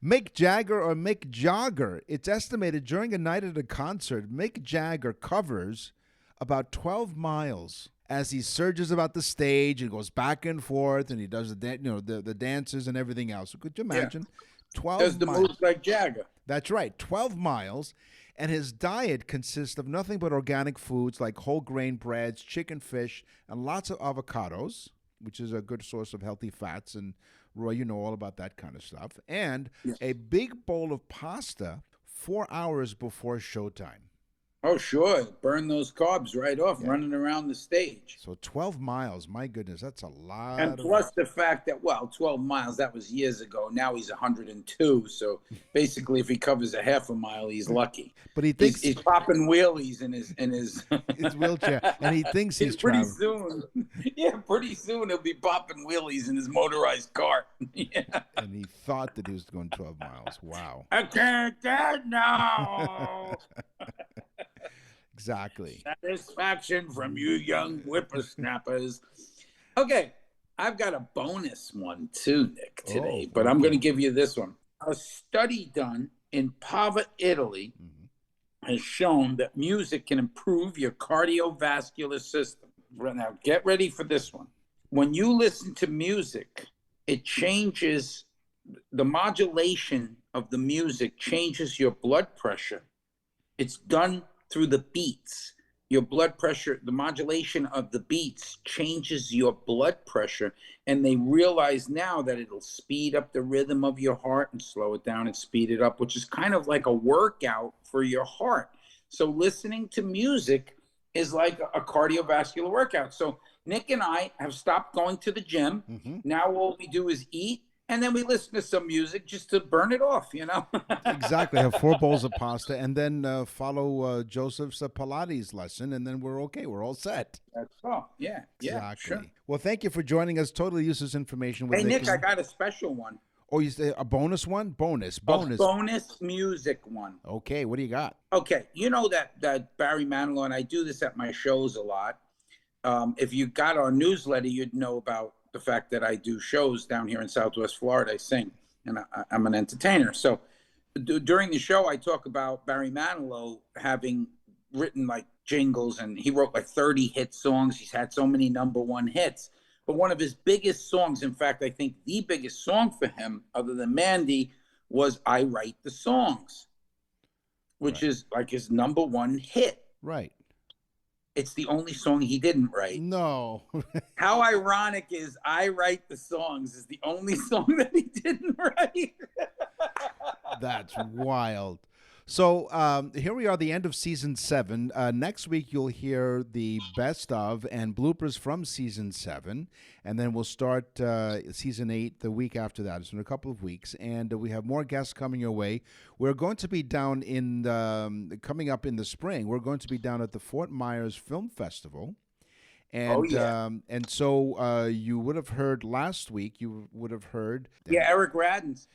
Mick Jagger or Mick Jogger. It's estimated during a night at a concert, Mick Jagger covers about 12 miles as he surges about the stage and goes back and forth, and he does the dances and everything else. So could you imagine? 12 Does the miles. moves like Jagger. That's right, 12 miles. And his diet consists of nothing but organic foods like whole grain breads, chicken, fish, and lots of avocados, which is a good source of healthy fats. And Roy, you know all about that kind of stuff. And a big bowl of pasta 4 hours before showtime. Oh, sure. Burn those carbs right off running around the stage. So 12 miles, my goodness, that's a lot. And plus the fact that, 12 miles, that was years ago. Now he's 102. So basically, if he covers a half a mile, he's lucky. But he thinks he's popping wheelies in his his wheelchair, and he thinks he's pretty traveling. soon. Yeah, pretty soon he'll be popping wheelies in his motorized cart. Yeah. And he thought that he was going 12 miles. Wow. I can't get now. Exactly. Satisfaction from you young whippersnappers. Okay, I've got a bonus one too, Nick, today, but I'm going to give you this one. A study done in Pava, Italy, has shown that music can improve your cardiovascular system. Now, get ready for this one. When you listen to music, it changes, the modulation of the music changes your blood pressure. It's done through the beats. Your blood pressure, the modulation of the beats changes your blood pressure, and they realize now that it'll speed up the rhythm of your heart and slow it down and speed it up, which is kind of like a workout for your heart. So listening to music is like a cardiovascular workout. So Nick and I have stopped going to the gym. Now all we do is eat, and then we listen to some music just to burn it off, Exactly. Have 4 bowls of pasta, and then follow Joseph's Pilates lesson, and then we're okay. We're all set. That's all. Yeah. Exactly. Sure. Well, thank you for joining us. Totally useless information. Hey, Nick, I got a special one. Oh, you say a bonus one? Bonus. A bonus music one. Okay, what do you got? Okay, you know that Barry Manilow, and I do this at my shows a lot. If you got our newsletter, you'd know about the fact that I do shows down here in Southwest Florida. I sing, and I'm an entertainer. So during the show, I talk about Barry Manilow having written like jingles, and he wrote like 30 hit songs. He's had so many #1 hits. But one of his biggest songs, in fact, I think the biggest song for him, other than Mandy, was I Write the Songs, which is like his #1 hit. Right. It's the only song he didn't write. No. How ironic is I Write the Songs is the only song that he didn't write. That's wild. So here we are, the end of season 7. Next week, you'll hear the best of and bloopers from season 7. And then we'll start season 8 the week after that. It's in a couple of weeks. And we have more guests coming your way. We're going to be down coming up in the spring, we're going to be down at the Fort Myers Film Festival. And and so you would have heard last week, Yeah, Eric Radden's.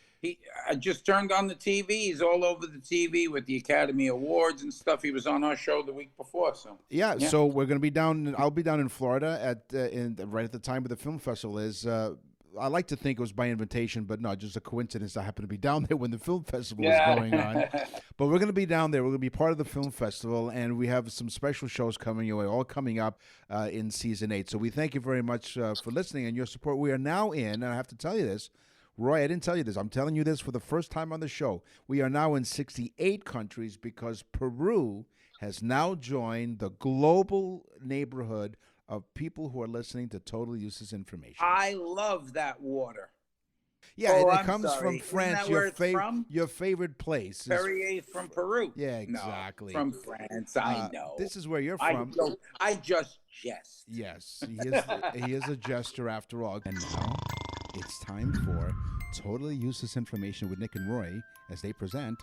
I just turned on the TV. He's all over the TV with the Academy Awards and stuff. He was on our show the week before. So so we're going to be down. I'll be down in Florida right at the time of the film festival is. I like to think it was by invitation, but no, just a coincidence. I happened to be down there when the film festival is going on. But we're going to be down there. We're going to be part of the film festival, and we have some special shows coming your way, all coming up in season 8. So we thank you very much for listening and your support. We are now in, and I have to tell you this, Roy, I didn't tell you this. I'm telling you this for the first time on the show. We are now in 68 countries because Peru has now joined the global neighborhood of people who are listening to Totally Useless Information. I love that water. Yeah, Oh, and it I'm comes sorry. from Isn't France, that where it's from? your favorite place. Perrier from Peru. Yeah, exactly. No, from France. I know. This is where you're from. I just jest. Yes, he is a jester after all. And now it's time for Totally Useless Information with Nick and Roy as they present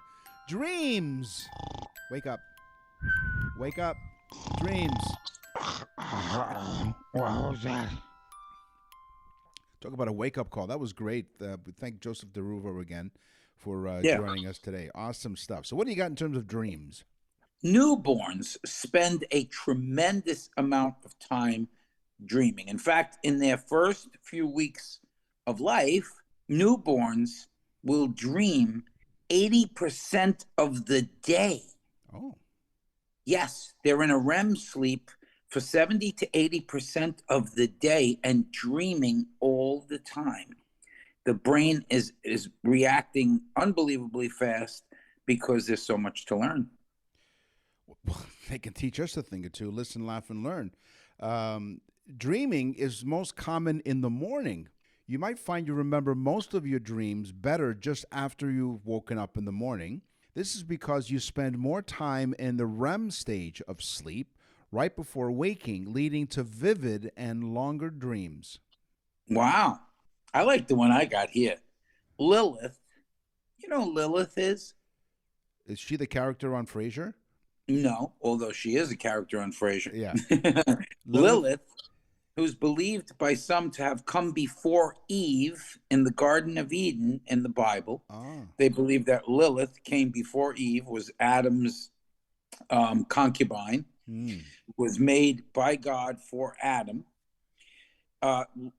Dreams. Wake up. Wake up. Dreams. What was that? Talk about a wake-up call. That was great. We thank Joseph Deruvo again for joining us today. Awesome stuff. So what do you got in terms of dreams? Newborns spend a tremendous amount of time dreaming. In fact, in their first few weeks of life, newborns will dream 80% of the day. Oh. Yes, they're in a REM sleep for 70 to 80% of the day and dreaming all the time. The brain is reacting unbelievably fast because there's so much to learn. Well, they can teach us a thing or two. Listen, laugh, and learn. Dreaming is most common in the morning. You might find you remember most of your dreams better just after you've woken up in the morning. This is because you spend more time in the REM stage of sleep right before waking, leading to vivid and longer dreams. Wow. I like the one I got here. Lilith. You know who Lilith is? Is she the character on Frasier? No, although she is a character on Frasier. Yeah. Lilith, who's believed by some to have come before Eve in the Garden of Eden in the Bible. They believe that Lilith came before Eve, was Adam's concubine, was made by God for Adam.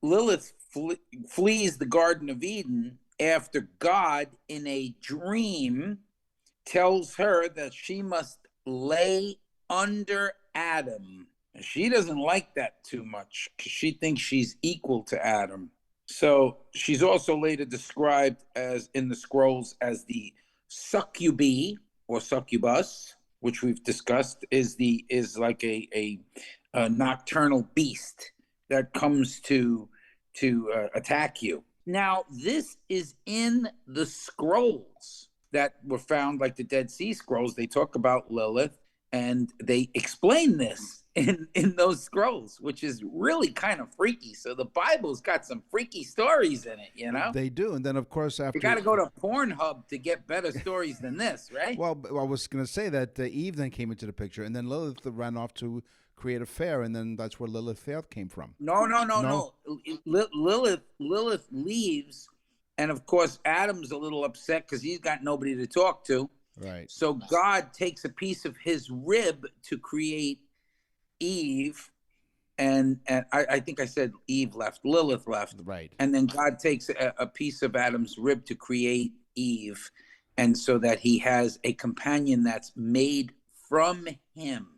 Lilith flees the Garden of Eden after God, in a dream, tells her that she must lay under Adam. She doesn't like that too much because she thinks she's equal to Adam. So she's also later described as in the scrolls as the succubi or succubus, which we've discussed, is like a nocturnal beast that comes to attack you. Now, this is in the scrolls that were found, like the Dead Sea Scrolls. They talk about Lilith, and they explain this in those scrolls, which is really kind of freaky. So the Bible's got some freaky stories in it, you know? They do. And then, of course, after... You got to go to Pornhub to get better stories than this, right? Well, I was going to say that Eve then came into the picture, and then Lilith ran off to create a fair, and then that's where Lilith came from. No. Lilith leaves, and of course, Adam's a little upset because he's got nobody to talk to. Right. So God takes a piece of his rib to create Eve, and I think I said Eve left, Lilith left. Right. And then God takes a piece of Adam's rib to create Eve, and so that he has a companion that's made from him,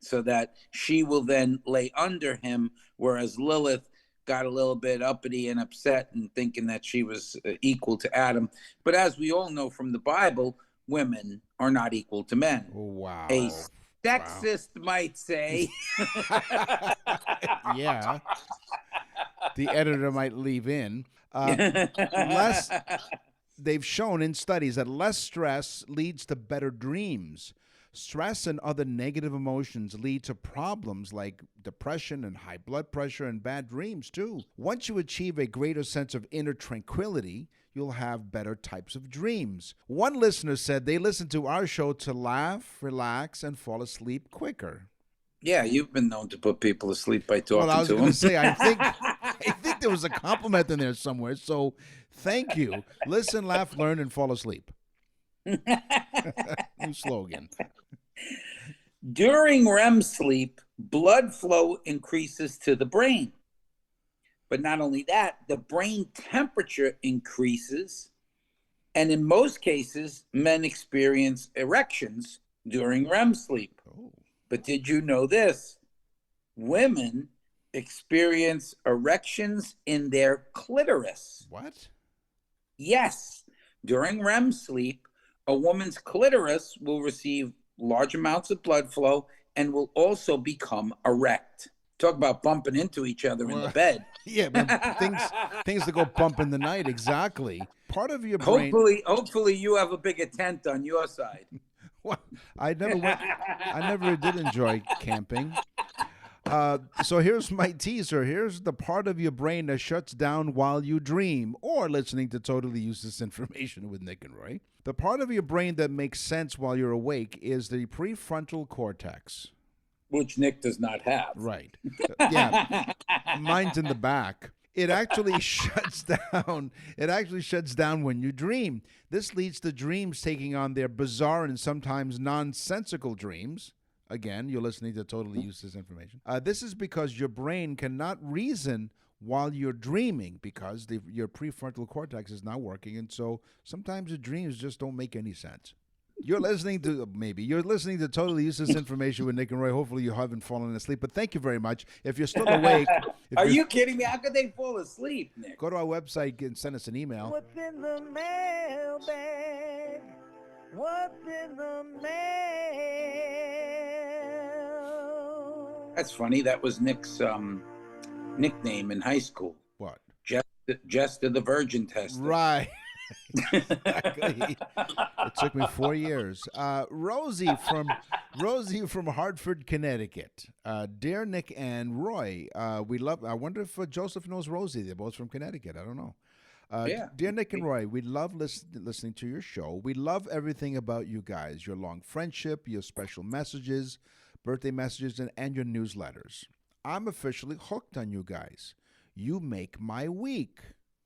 so that she will then lay under him, whereas Lilith got a little bit uppity and upset and thinking that she was equal to Adam. But as we all know from the Bible, women are not equal to men. Oh, wow. A sexist might say. Yeah. The editor might leave in. They've shown in studies that less stress leads to better dreams. Stress and other negative emotions lead to problems like depression and high blood pressure and bad dreams, too. Once you achieve a greater sense of inner tranquility, you'll have better types of dreams. One listener said they listen to our show to laugh, relax, and fall asleep quicker. Yeah, you've been known to put people to sleep by talking to them. Well, I was going to say, I think there was a compliment in there somewhere. So thank you. Listen, laugh, learn, and fall asleep. New slogan. During REM sleep, blood flow increases to the brain. But not only that, the brain temperature increases. And in most cases, men experience erections during REM sleep. Oh. But did you know this? Women experience erections in their clitoris. What? Yes, during REM sleep, a woman's clitoris will receive large amounts of blood flow and will also become erect. Talk about bumping into each other in the bed. Yeah, man, things that go bump in the night. Exactly. Part of your brain. Hopefully, you have a bigger tent on your side. Well, I never did enjoy camping. So here's my teaser. Here's the part of your brain that shuts down while you dream or listening to totally useless information with Nick and Roy. The part of your brain that makes sense while you're awake is the prefrontal cortex. Which Nick does not have. Right. Yeah. Mine's in the back. It actually shuts down. It actually shuts down when you dream. This leads to dreams taking on their bizarre and sometimes nonsensical dreams. Again, you're listening to totally useless information. This is because your brain cannot reason while you're dreaming because your prefrontal cortex is not working. And so sometimes the dreams just don't make any sense. You're listening to totally useless information with Nick and Roy. Hopefully you haven't fallen asleep, but thank you very much. If you're still awake. Are you kidding me? How could they fall asleep, Nick? Go to our website and send us an email. What's in the mailbag? What's in the mail? That's funny. That was Nick's nickname in high school. What? Jester the Virgin Tester. Right. Exactly. It took me 4 years. Rosie from Hartford, Connecticut. Dear Nick and Roy, I wonder if Joseph knows Rosie. They're both from Connecticut. I don't know. Yeah. Dear Nick and Roy, we love listening to your show. We love everything about you guys, your long friendship, your special messages, birthday messages, and your newsletters. I'm officially hooked on you guys. You make my week.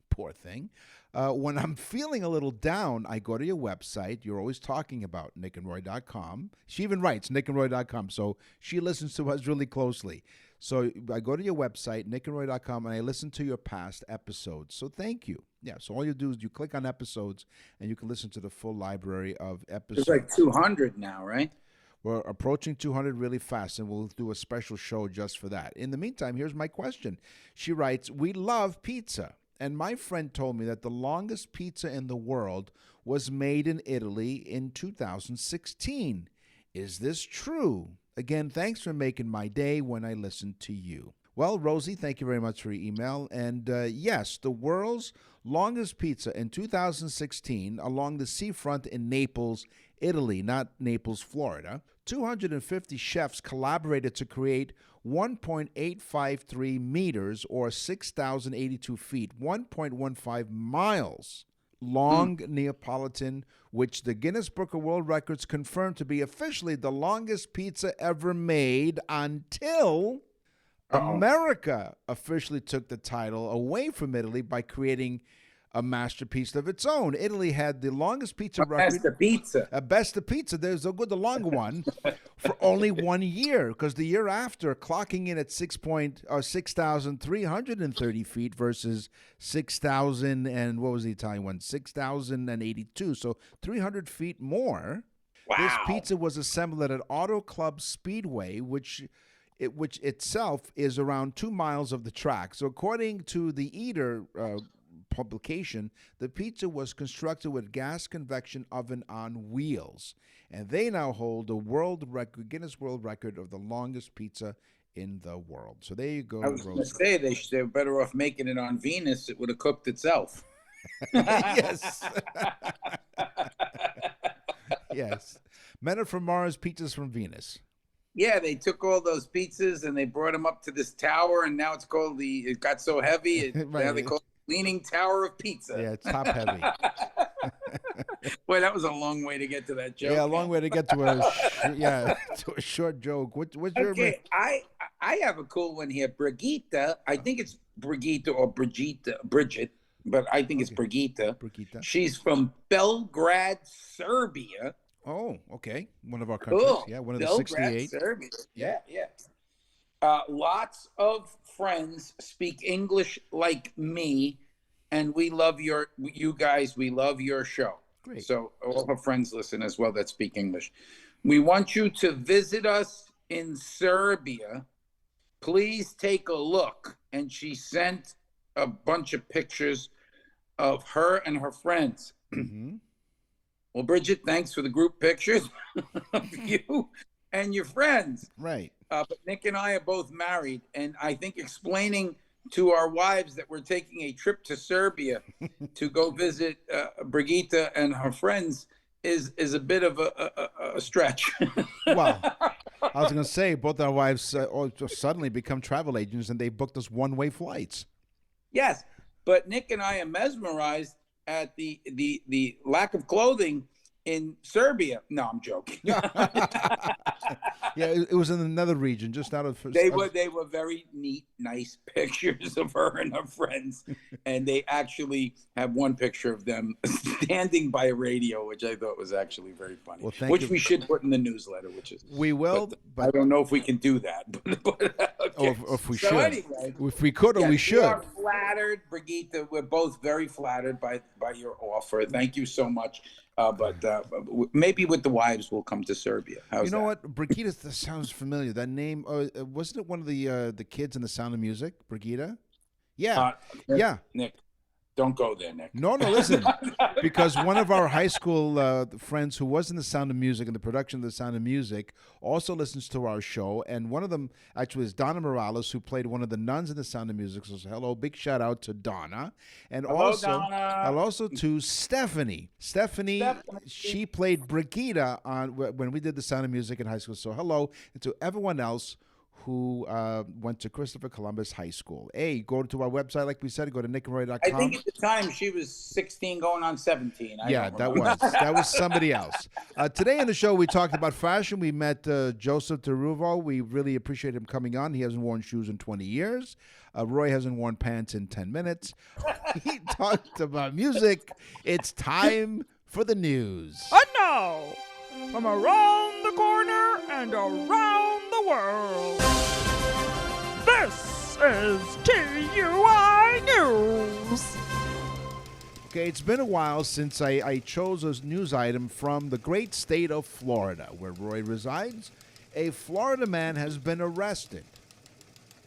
Poor thing. When I'm feeling a little down, I go to your website. You're always talking about nickandroy.com. She even writes nickandroy.com, so she listens to us really closely. So I go to your website, nickandroy.com, and I listen to your past episodes. So thank you. Yeah, so all you do is you click on episodes, and you can listen to the full library of episodes. It's like 200 now, right? We're approaching 200 really fast, and we'll do a special show just for that. In the meantime, here's my question. She writes, we love pizza. And my friend told me that the longest pizza in the world was made in Italy in 2016. Is this true? Again, thanks for making my day when I listen to you. Well, Rosie, thank you very much for your email. And yes, the world's longest pizza in 2016 along the seafront in Naples, Italy, not Naples, Florida. 250 chefs collaborated to create 1.853 meters or 6,082 feet, 1.15 miles long Neapolitan, which the Guinness Book of World Records confirmed to be officially the longest pizza ever made until America officially took the title away from Italy by creating a masterpiece of its own. Italy had the longest pizza record. Best of pizza. Best of pizza. There's a good, the longer one, for only 1 year, because the year after, clocking in at 6,330 feet versus 6,000 and what was the Italian one? 6,082. So 300 feet more. Wow. This pizza was assembled at an Auto Club Speedway, which itself is around 2 miles of the track. So according to the Eater publication, the pizza was constructed with gas convection oven on wheels, and they now hold the Guinness World Record of the longest pizza in the world. So there you go. I was going to say they're better off making it on Venus. It would have cooked itself. Yes. Yes. Men are from Mars, pizzas from Venus. Yeah, they took all those pizzas and they brought them up to this tower, and now it's called it got so heavy, Right. now they call it Leaning Tower of Pizza. Yeah, it's top heavy. Boy, that was a long way to get to that joke. Yeah, a long way to get to a short joke. What's your Okay, I have a cool one here. Brigitte, I think it's Brigitte or Bridget, but I think it's Brigitte. Brigitte. She's from Belgrade, Serbia. Oh, okay. One of our countries. Cool. Yeah, one of the Belgrade, 68. Serbia. Yeah. Lots of friends speak English like me, and we love you guys. We love your show. Great. So all her friends listen as well that speak English. We want you to visit us in Serbia. Please take a look. And she sent a bunch of pictures of her and her friends. Mm-hmm. Well, Bridget, thanks for the group pictures of you and your friends. Right. But Nick and I are both married, and I think explaining to our wives that we're taking a trip to Serbia to go visit Brigitte and her friends is a bit of a stretch. Well, I was going to say, both our wives suddenly become travel agents, and they booked us one-way flights. Yes, but Nick and I are mesmerized at the lack of clothing in Serbia. No, I'm joking. Yeah, it was in another region, just out of. They were very neat, nice pictures of her and her friends, and they actually have one picture of them standing by a radio, which I thought was actually very funny. Well, which we should put in the newsletter. We will, but I don't know if we can do that. Okay. Or if we so should. Anyway, if we could, or we should. We are flattered, Brigitte. We're both very flattered by your offer. Thank you so much. But maybe with the wives we'll come to Serbia. How's that? What? Brigitte sounds familiar. That name, wasn't it one of the kids in The Sound of Music? Brigitte? Yeah. Yeah. Nick, don't go there, Nick. No, listen. Because one of our high school friends who was in The Sound of Music and the production of The Sound of Music also listens to our show. And one of them actually is Donna Morales, who played one of the nuns in The Sound of Music. So hello, big shout out to Donna. And also to Stephanie. Stephanie, she played Brigitte when we did The Sound of Music in high school. So hello, and to everyone else who went to Christopher Columbus High School. Hey, go to our website, like we said, go to nickandroy.com. I think at the time she was 16 going on 17. That was somebody else. Today on the show, we talked about fashion. We met Joseph Deruvo. We really appreciate him coming on. He hasn't worn shoes in 20 years. Roy hasn't worn pants in 10 minutes. He talked about music. It's time for the news. And now, from around the corner and around the world, this is TUI News. Okay, it's been a while since I chose a news item from the great state of Florida, where Roy resides. A Florida man has been arrested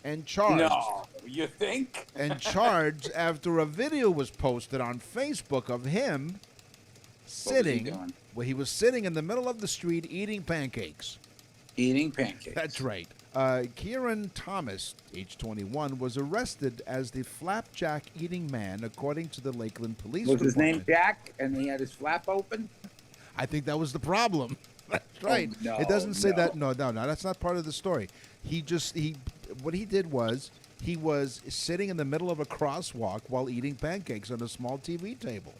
and charged. No, you think? And charged after a video was posted on Facebook of him sitting. Well, he was sitting in the middle of the street eating pancakes. Eating pancakes. That's right. Kieran Thomas, age 21, was arrested as the flapjack eating man, according to the Lakeland Police Department. Was his name Jack, and he had his flap open? I think that was the problem. That's right. No, it doesn't say that. No, that's not part of the story. What he did was he was sitting in the middle of a crosswalk while eating pancakes on a small TV table.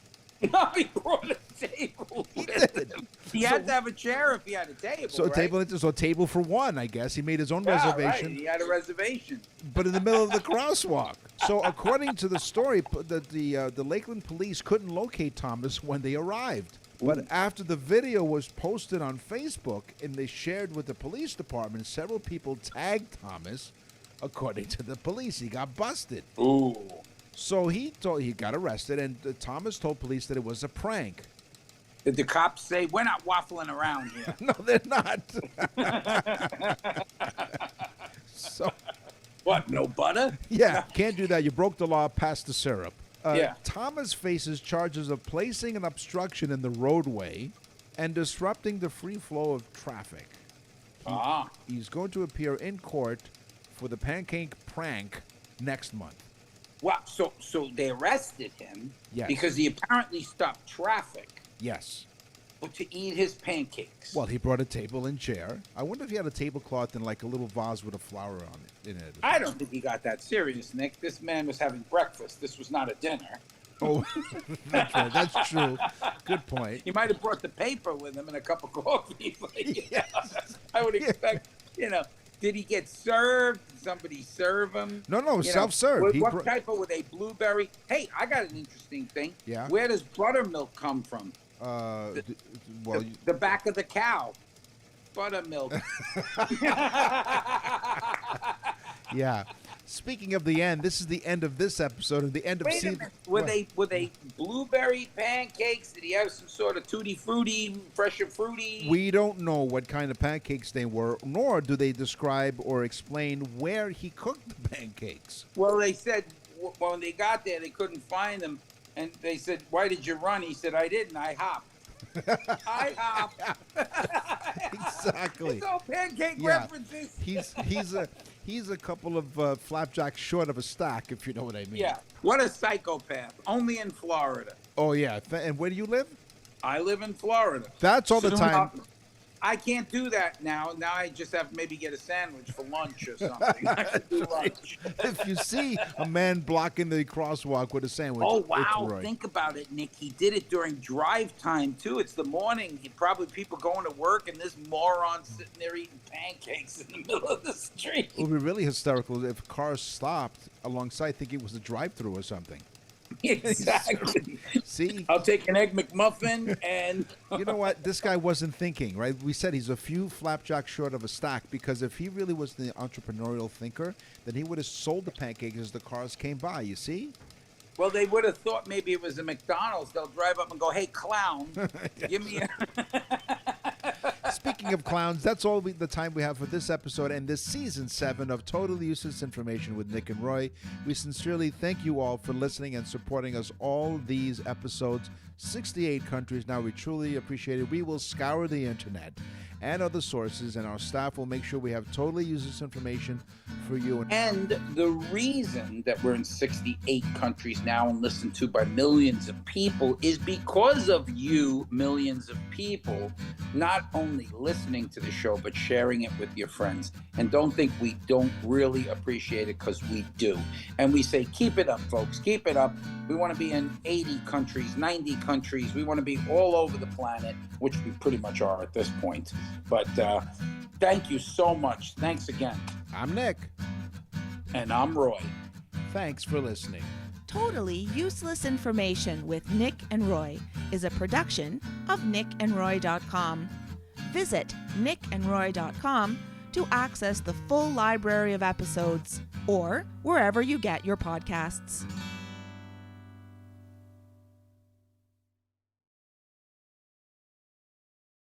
No, he brought a table. He had to have a chair if he had a table. So right? a table for one, I guess. He made his own reservation. Right. He had a reservation, but in the middle of the crosswalk. So according to the story, the Lakeland police couldn't locate Thomas when they arrived. But after the video was posted on Facebook and they shared with the police department, several people tagged Thomas. According to the police, he got busted. Ooh. So he got arrested, and Thomas told police that it was a prank. Did the cops say, we're not waffling around here? No, they're not. So, what, no butter? Yeah, can't do that. You broke the law, pass the syrup. Yeah. Thomas faces charges of placing an obstruction in the roadway and disrupting the free flow of traffic. He's going to appear in court for the pancake prank next month. Wow, so they arrested him because he apparently stopped traffic. Yes. But to eat his pancakes. Well, he brought a table and chair. I wonder if he had a tablecloth and like a little vase with a flower on it in it. I don't think he got that serious, Nick. This man was having breakfast. This was not a dinner. Oh, that's right. That's true. Good point. He might have brought the paper with him and a cup of coffee. I would expect, did he get served? Did somebody serve him? No, self-serve. What type of, were they blueberry? Hey, I got an interesting thing. Yeah. Where does buttermilk come from? The back of the cow. Buttermilk. Yeah. Speaking of the end, this is the end of this episode and the end of season. Were they blueberry pancakes? Did he have some sort of tutti frutti, fresh and fruity? We don't know what kind of pancakes they were, nor do they describe or explain where he cooked the pancakes. Well, they said when they got there, they couldn't find them And they said, "Why did you run?" He said, "I didn't. I hopped." I hopped. Exactly. It's all pancake Yeah. references. He's a couple of flapjacks short of a stack, if you know what I mean. Yeah. What a psychopath. Only in Florida. Oh yeah. And where do you live? I live in Florida. That's all the time. I can't do that now. Now I just have to maybe get a sandwich for lunch or something. I should do lunch. If you see a man blocking the crosswalk with a sandwich, Oh, it's wow. Roy. Think about it, Nick. He did it during drive time, too. It's the morning. Probably people going to work, and this moron sitting there eating pancakes in the middle of the street. It would be really hysterical if cars stopped alongside thinking it was a drive-through or something. Exactly. See? I'll take an Egg McMuffin and... You know what? This guy wasn't thinking, right? We said he's a few flapjacks short of a stack, because if he really was the entrepreneurial thinker, then he would have sold the pancakes as the cars came by, you see? Well, they would have thought maybe it was a McDonald's. They'll drive up and go, "Hey, clown, give me a..." Speaking of clowns, that's all the time we have for this episode and this season 7 of Totally Useless Information with Nick and Roy. We sincerely thank you all for listening and supporting us all these episodes. 68 countries now. We truly appreciate it. We will scour the internet and other sources, and our staff will make sure we have totally useless information for you. And the reason that we're in 68 countries now and listened to by millions of people is because of you, millions of people, not only listening to the show, but sharing it with your friends. And don't think we don't really appreciate it, because we do. And we say, keep it up, folks, keep it up. We want to be in 80 countries, 90 countries. We want to be all over the planet, which we pretty much are at this point. But thank you so much. Thanks again. I'm Nick. And I'm Roy. Thanks for listening. Totally Useless Information with Nick and Roy is a production of nickandroy.com. Visit nickandroy.com to access the full library of episodes, or wherever you get your podcasts.